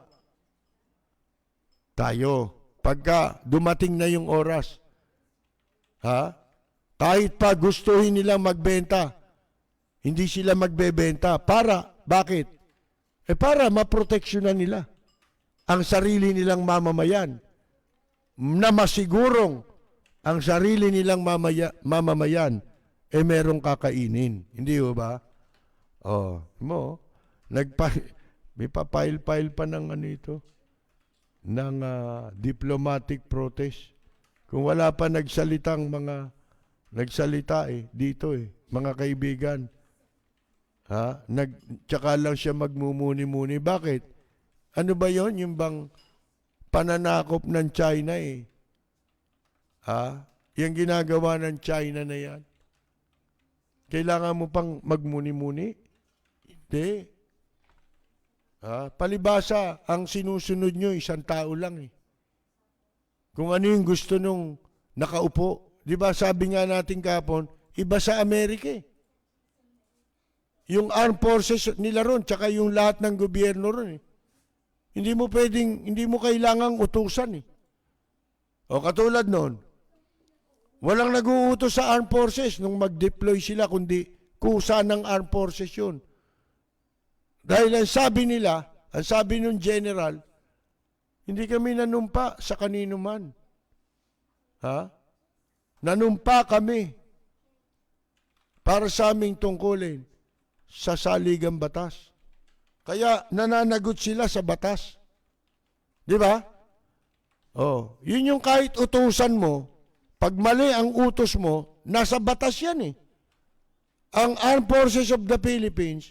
Tayo. Pagka dumating na yung oras, kahit pa gustuhin nilang magbenta, hindi sila magbebenta. Bakit? Para maproteksyonan nila ang sarili nilang mamamayan, na masigurong ang sarili nilang mamamayan merong kakainin. Hindi ba? May pa-file pa ng ng diplomatic protest. Kung wala pa nagsalita dito mga kaibigan. Tsaka lang siya magmumuni-muni. Bakit? Ano ba yon? Yung bang pananakop ng China eh. Yung ginagawa ng China na yan. Kailangan mo pang magmuni-muni? Hindi. Palibasa, ang sinusunod nyo, isang tao lang eh. Kung ano yung gusto nung nakaupo. Di ba sabi nga natin kahapon, iba sa Amerika eh. Yung armed forces nila ron, tsaka yung lahat ng gobyerno ron eh. Hindi mo kailangang utusan eh. O katulad nun, walang nag-uutos sa armed forces nung mag-deploy sila, kundi kusa ng armed forces yun. Dahil ang sabi nila, ang sabi ng general, hindi kami nanumpa sa kanino man. Nanumpa kami para sa aming tungkulin sa saligang batas. Kaya nananagot sila sa batas. Di ba? Yun yung kahit utusan mo, pag mali ang utos mo, nasa batas yan eh. Ang Armed Forces of the Philippines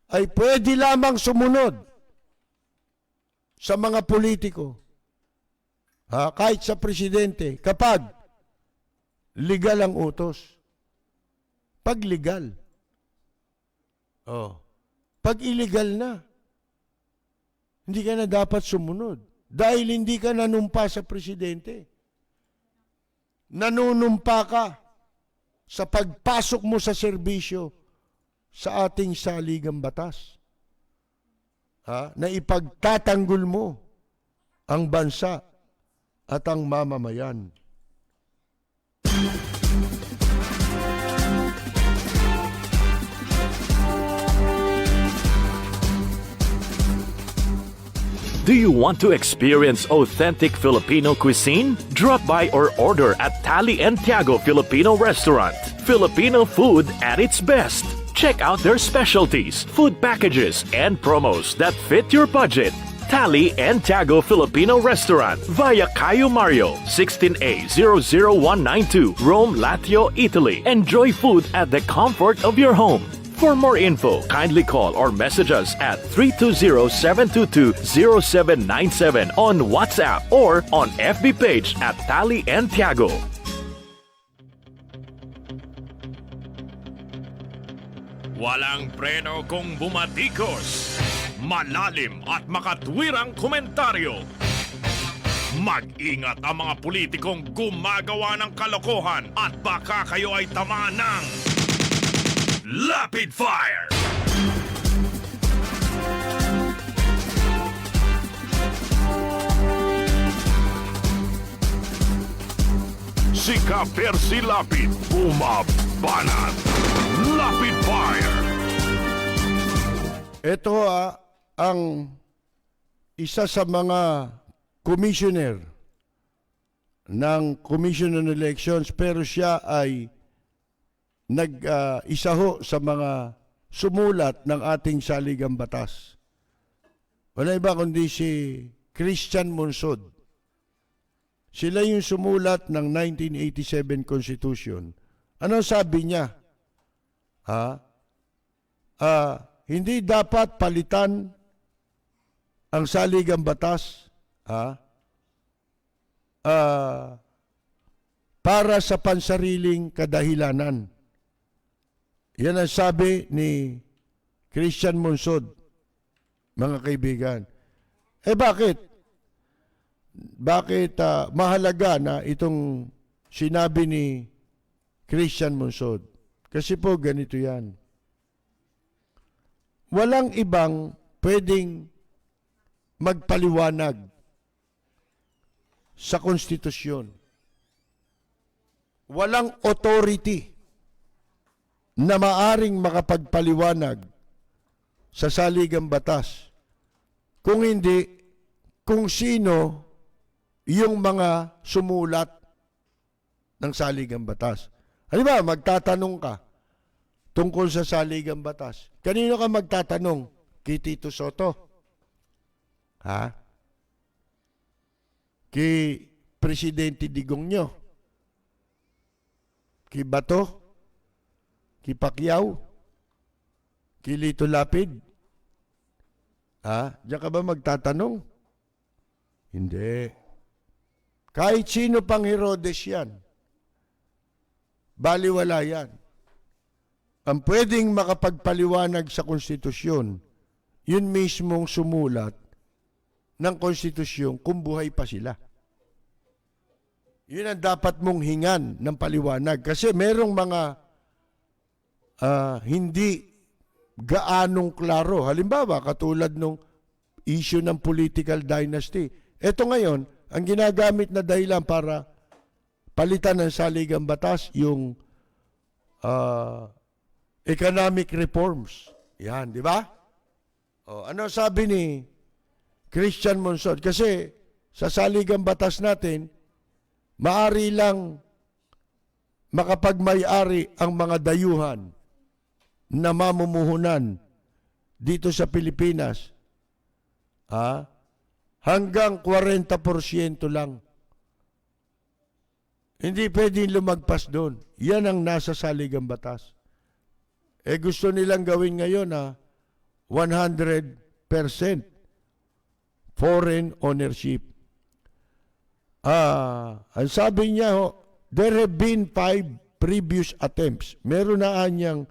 ay pwede lamang sumunod sa mga politiko. Kahit sa presidente, kapag legal ang utos. Pag legal. Pag illegal na, hindi ka na dapat sumunod. Dahil hindi ka nanumpa sa presidente. Nanunumpa ka sa pagpasok mo sa serbisyo sa ating saligang batas. Na ipagtatanggol mo ang bansa at ang mamamayan. Do you want to experience authentic Filipino cuisine? Drop by or order at Tali and Tiago Filipino Restaurant. Filipino food at its best. Check out their specialties, food packages, and promos that fit your budget. Tali and Tiago Filipino Restaurant via Cayo Mario, 16A 00192, Rome, Lazio, Italy. Enjoy food at the comfort of your home. For more info, kindly call or message us at 320-722-0797 on WhatsApp or on FB page at Tali and Tiago. Walang preno kung bumatikos. Malalim at makatwirang komentaryo. Mag-ingat ang mga politikong gumagawa ng kalokohan at baka kayo ay tamaan ng Rapid Fire! Si Percy Lapid, bumabanat. Rapid Fire! Ito ang isa sa mga commissioner ng Commission on Elections, pero siya ay isa ho sa mga sumulat ng ating saligang batas. Wala iba kundi si Christian Monsod. Sila yung sumulat ng 1987 Constitution. Ano sabi niya? Hindi dapat palitan ang saligang batas para sa pansariling kadahilanan. Yan ang sabi ni Christian Monsod, mga kaibigan. Bakit? Bakit mahalaga na itong sinabi ni Christian Monsod? Kasi po ganito yan. Walang ibang pwedeng magpaliwanag sa konstitusyon. Walang authority na maaring makapagpaliwanag sa saligang batas kung hindi kung sino yung mga sumulat ng saligang batas. Halimbawa, magtatanong ka tungkol sa saligang batas. Kanino ka magtatanong? Kay Tito Soto? Kay Presidente Digong nyo? Kay Bato? Ki Pacquiao? Ki Lito Lapid? Diyan ka ba magtatanong? Hindi. Kahit sino pang Herodes yan. Baliwala yan. Ang pwedeng makapagpaliwanag sa konstitusyon, yun mismong sumulat ng konstitusyon kung buhay pa sila. Yun ang dapat mong hingan ng paliwanag. Kasi merong mga hindi gaanong klaro. Halimbawa, katulad nung issue ng political dynasty. Ito ngayon, ang ginagamit na dahilan para palitan ng saligang batas, yung economic reforms. Yan, di ba? Ano sabi ni Christian Monson? Kasi sa saligang batas natin, maari lang makapagmay-ari ang mga dayuhan na mamumuhunan dito sa Pilipinas. Hanggang 40% lang. Hindi pwedeng lumagpas doon. Yan ang nasa saligang batas. Gusto nilang gawin ngayon 100% foreign ownership. Ang sabi niya, there have been 5 previous attempts. Meron na anyang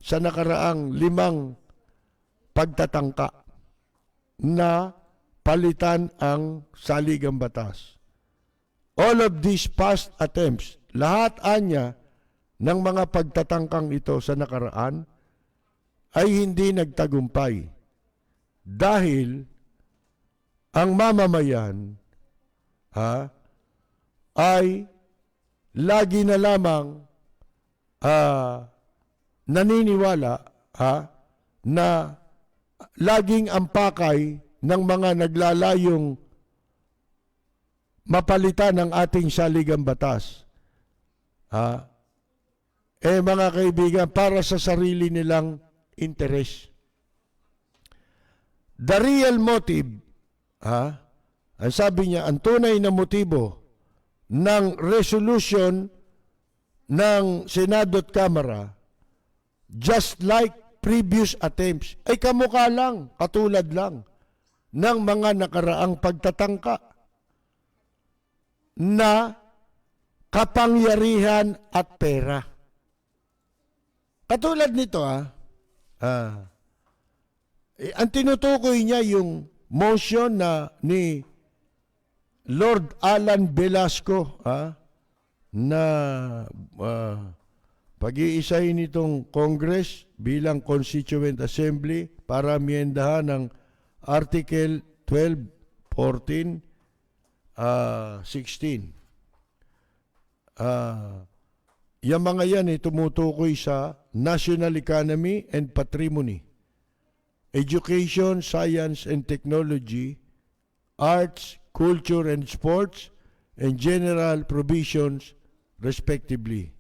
sa nakaraang 5 pagtatangka na palitan ang saligang batas. All of these past attempts, lahat anya ng mga pagtatangkang ito sa nakaraan ay hindi nagtagumpay dahil ang mamamayan ay lagi na lamang naniniwala na laging ang pakay ng mga naglalayong mapalitan ng ating saligang batas. Mga kaibigan, para sa sarili nilang interes. The real motive, ang sabi niya, ang tunay na motibo ng resolution ng Senado at Kamara, just like previous attempts, ay kamukha lang, katulad lang ng mga nakaraang pagtatangka na kapangyarihan at pera. Katulad nito, ang tinutukoy niya yung motion na ni Lord Alan Velasco na pag-iisahin nitong Congress bilang Constituent Assembly para amyendahan ng Article 12, 14, 16. Yung mga yan tumutukoy sa national economy and patrimony, education, science and technology, arts, culture and sports, and general provisions respectively.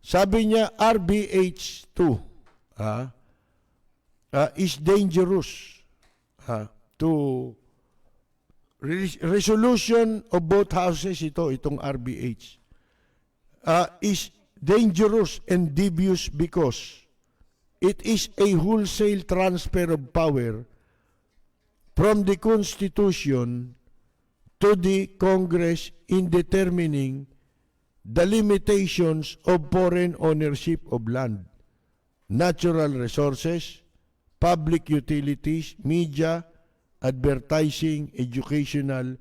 Sabi niya, RBH 2 is dangerous to resolution of both houses, itong RBH is dangerous and devious because it is a wholesale transfer of power from the Constitution to the Congress in determining the limitations of foreign ownership of land, natural resources, public utilities, media, advertising, educational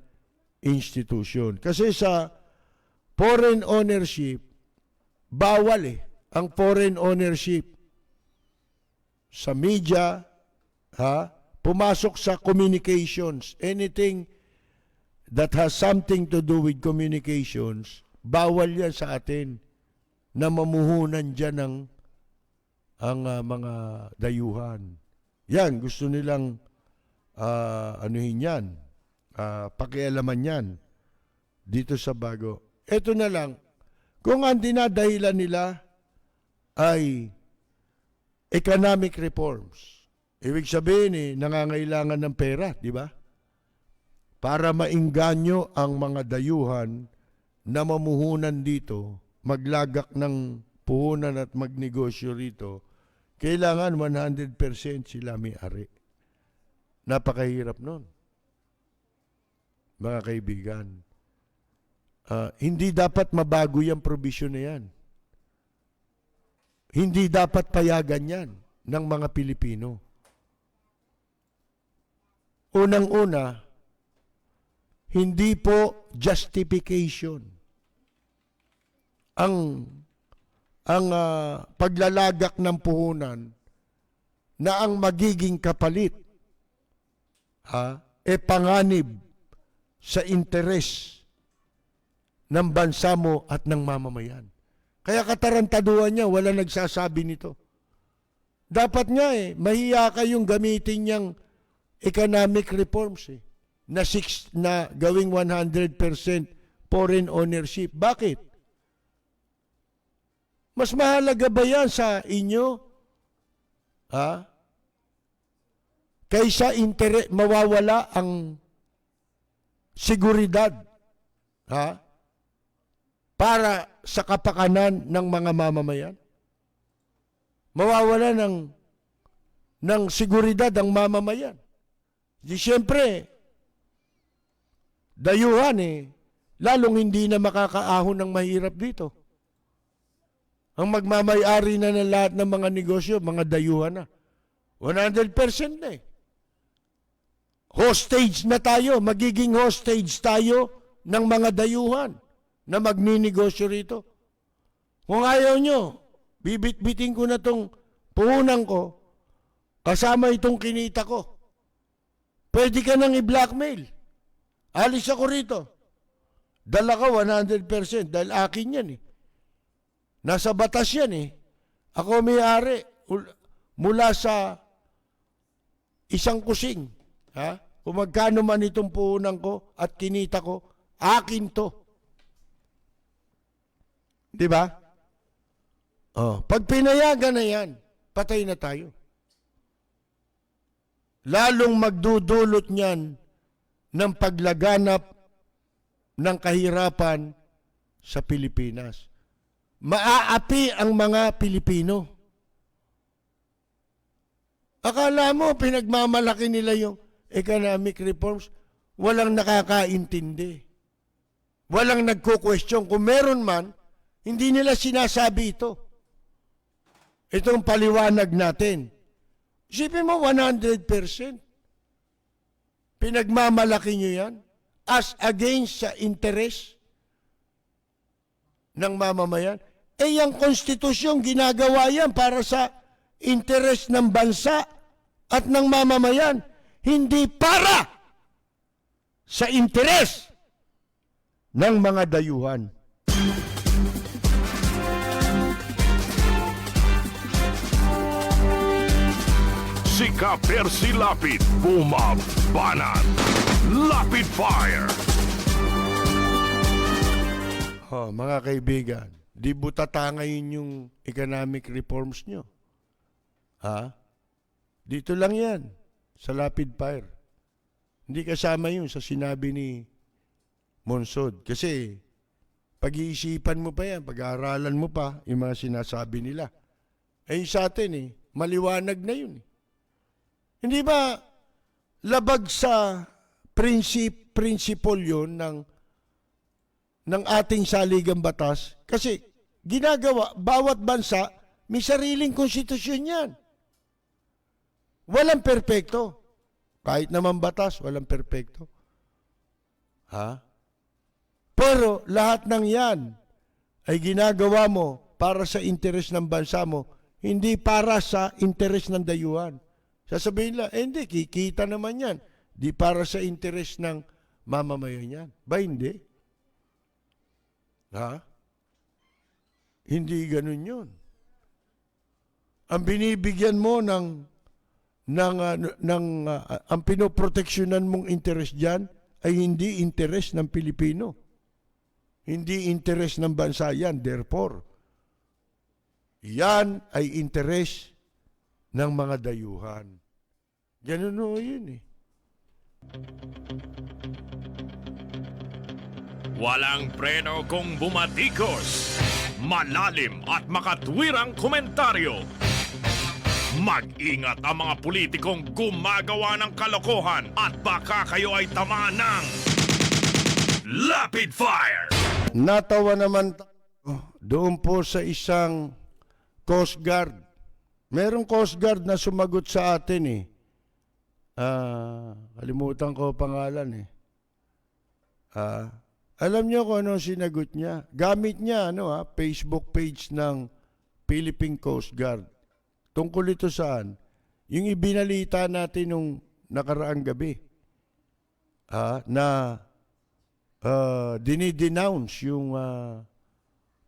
institution. Kasi sa foreign ownership, bawal ang foreign ownership sa media, pumasok sa communications, anything that has something to do with communications, bawal yan sa atin na mamuhunan dyan ang mga dayuhan. Yan, gusto nilang anuhin yan, pakialaman yan dito sa bago. Ito na lang, kung ang dinadahilan nila ay economic reforms, ibig sabihin nangangailangan ng pera, di ba? Para maingganyo ang mga dayuhan na mamuhunan dito, maglagak ng puhunan at magnegosyo rito, kailangan 100% sila may-ari. Napakahirap nun. Mga kaibigan, hindi dapat mabago yung provision na yan. Hindi dapat payagan yan ng mga Pilipino. Unang-una, hindi po justification ang paglalagak ng puhunan na ang magiging kapalit panganib sa interes ng bansa mo at ng mamamayan. Kaya katarantaduhan niya, wala nagsasabi nito. Dapat nga mahiya kayong gamitin niyang economic reforms na gawing 100% foreign ownership. Bakit? Mas mahalaga ba yan sa inyo? Kaysa mawawala ang seguridad para sa kapakanan ng mga mamamayan? Mawawala ng seguridad ang mamamayan. Di siyempre, dayuhan lalong hindi na makakaahon ng mahirap dito. Ang magmamay-ari na ng lahat ng mga negosyo, mga dayuhan na. 100% na Hostage na tayo, magiging hostage tayo ng mga dayuhan na magninegosyo rito. Kung ayaw nyo, bibit-bitin ko na itong puhunan ko, kasama itong kinita ko. Pwede ka nang i-blackmail. Alis ako rito. Dala ka 100% dahil akin yan Nasa batas yan Ako may-ari mula sa isang kusing. Kung magkano man itong puhunan ko at kinita ko, akin to. Di ba? Pag pinayagan na yan, patay na tayo. Lalong magdudulot niyan ng paglaganap ng kahirapan sa Pilipinas. Maaapi ang mga Pilipino. Akala mo, pinagmamalaki nila yung economic reforms, walang nakakaintindi. Walang nagko-question. Kung meron man, hindi nila sinasabi ito. Itong paliwanag natin. Isipin mo, 100%. Pinagmamalaki nyo yan as against sa interest ng mamamayan. Yung konstitusyon, ginagawa yan para sa interest ng bansa at ng mamamayan. Hindi para sa interes ng mga dayuhan. Si Percy Lapid, bumabanat. Lapid Fire! Mga kaibigan, di butata ngayon yung economic reforms nyo. Dito lang yan, sa Lapid Fire. Hindi kasama yun sa sinabi ni Monsod. Kasi, pag-iisipan mo pa yan, pag-aaralan mo pa, yung mga sinasabi nila. Sa atin maliwanag na yun. Hindi ba labag sa principle yun ng ating saligang batas? Kasi ginagawa, bawat bansa may sariling konstitusyon yan. Walang perpekto. Kahit naman batas, walang perpekto. Pero lahat ng yan ay ginagawa mo para sa interes ng bansa mo, hindi para sa interes ng dayuhan. Sasabihin nila, hindi, kikita naman yan. Di para sa interes ng mamamayan yan. Ba hindi? Hindi ganun yun. Ang binibigyan mo ang pinoproteksyonan mong interes dyan ay hindi interes ng Pilipino. Hindi interes ng bansa yan. Therefore, yan ay interes ng mga dayuhan. Ganun o yun Walang preno kung bumatikos. malalim at makatwirang komentaryo. Mag-ingat ang mga politikong gumagawa ng kalokohan at baka kayo ay tamaan ng Lapid Fire! Natawa naman tayo doon po sa isang Coast Guard. Merong Coast Guard na sumagot sa atin eh. Kalimutan ko pangalan eh. Alam niyo kung ano sinagot niya? Gamit niya Facebook page ng Philippine Coast Guard. Tungkol ito saan? Yung ibinalita natin nung nakaraang gabi. Na dinidenounce yung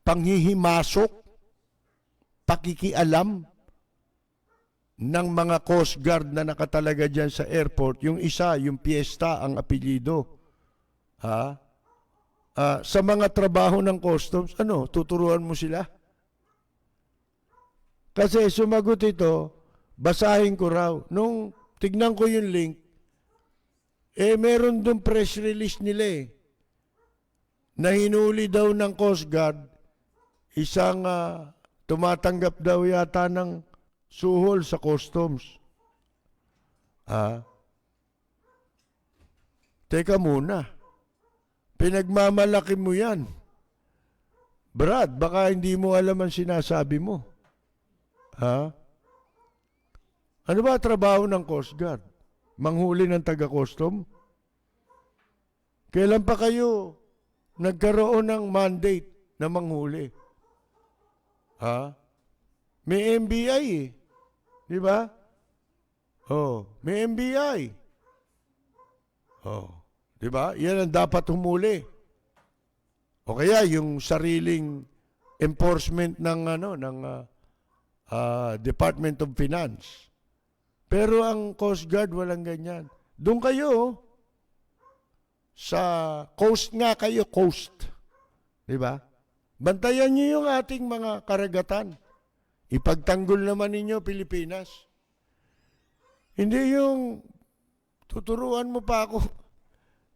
panghihimasok, pakikialam ng mga Coast Guard na nakatalaga dyan sa airport. Yung isa, yung Fiesta, ang apelyido. Sa mga trabaho ng customs, tuturuan mo sila? Kasi sumagot ito, basahin ko raw. Nung tignan ko yung link, meron doon press release nila na hinuli daw ng Coast Guard, isang tumatanggap daw yata ng suhol sa customs. Teka muna, pinagmamalaki mo yan. Brad, baka hindi mo alam ang sinasabi mo. Ano ba trabaho ng Coast Guard? Manghuli ng taga-custom? Kailan pa kayo nagkaroon ng mandate na manghuli? May NBI eh. Di ba? May NBI. Di ba? Yan ang dapat humuli. O kaya yung sariling enforcement ng Department of Finance. Pero ang Coast Guard walang ganyan. Doon kayo sa coast nga kayo, coast. Di ba? Bantayan niyo yung ating mga karagatan. Ipagtanggol naman ninyo Pilipinas. Hindi yung tuturuan mo pa ako.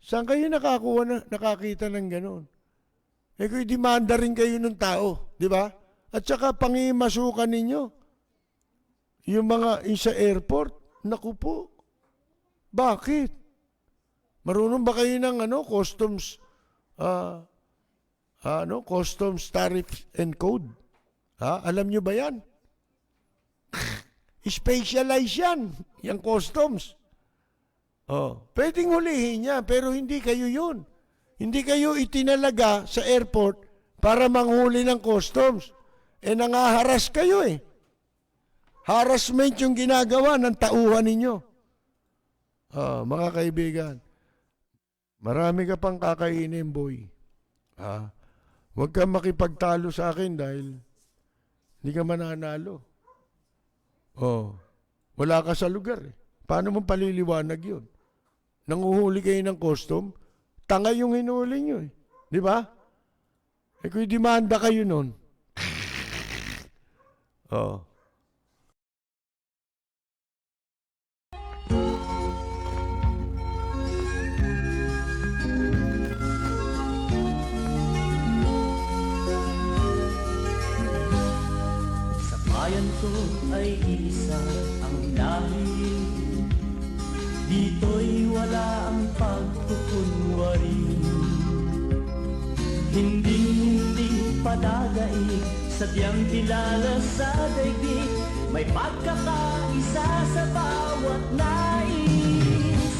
Saan kayo nakakita ng gano'n? Kung demanda rin kayo ng tao, di ba? At saka pangimasukan ninyo. Yung mga sa airport, naku po. Bakit? Marunong ba kayo ng customs customs tariff and code? Alam nyo ba yan? Specialize yan, yung customs. Pwedeng hulihin niya, pero hindi kayo yun. Hindi kayo itinalaga sa airport para manghuli ng customs. Nangaharas kayo eh. Harassment yung ginagawa ng tauhan ninyo. Mga kaibigan, marami ka pang kakainin, boy. Huwag kang makipagtalo sa akin dahil hindi ka mananalo. Wala ka sa lugar eh. Paano mo paliliwanag yun? Nanguhuli kayo ng custom, tanga yung hinuli nyo eh. Di ba? Kung demanda kayo nun. Sa bayan ko ay isa ang lahi. Dito'y wala ang pagkukunwari. Hindi padagay, sadyang kilala sa daigdig. May pagkakaisa sa bawat nais.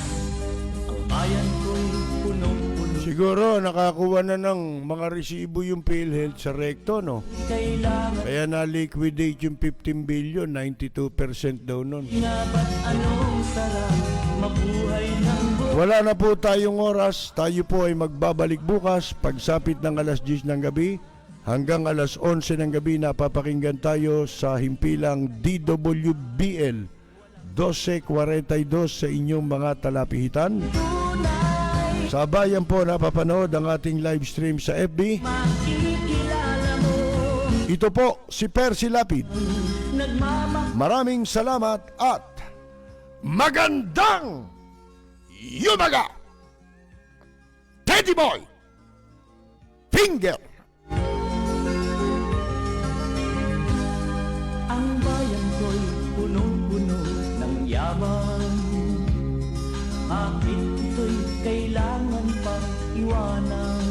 Ang bayan ko'y punong-puno. Siguro nakakuha na ng mga resibo yung PhilHealth sa Recto, no? Kailangan Kaya na-liquidate yung 15 billion, 92% daw nun. nga ba't anong sarap mabuhay ng Wala na po tayong oras. Tayo po ay magbabalik bukas pagsapit ng alas 10 ng gabi hanggang alas 11 ng gabi. Napapakinggan tayo sa himpilang DWBL 1242 sa inyong mga talapihitan. Sa bayan po napapanood ang ating live stream sa FB. makikilala mo. Ito po si Percy Lapid. Maraming salamat at magandang yumaga! Teddy Boy! Finger! laban. Bakit ito'y kailangan pang iwanan?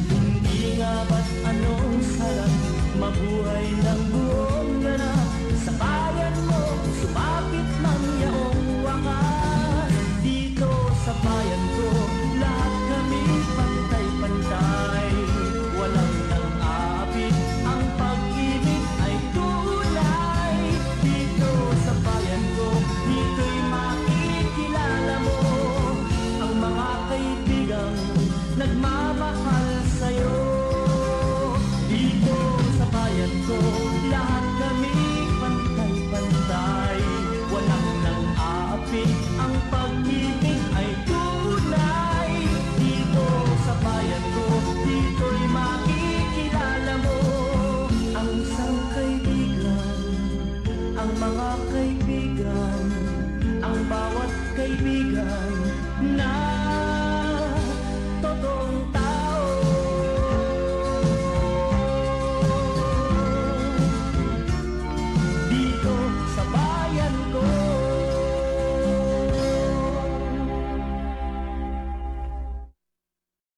Hindi nga ba't anong sarap mabuhay ng buong ganap sa bayan mo, sumapit ng yaong wakas. Dito sa bayan ko, lahat kami pantay-pantay. Walang nang-aapit, ang pag-ibig ay tunay. Dito sa bayan ko, dito'y makikilala mo ang mga kaibigang nagmamahal sa'yo. Dito sa bayan ko, lahat kami pantay-pantay. Walang nang-aapit, ang pag-ibig ay tunay. Dito sa bayan ko, dito'y makikilala mo ang isang kaibigan, ang mga kaibigan, ang bawat kaibigan na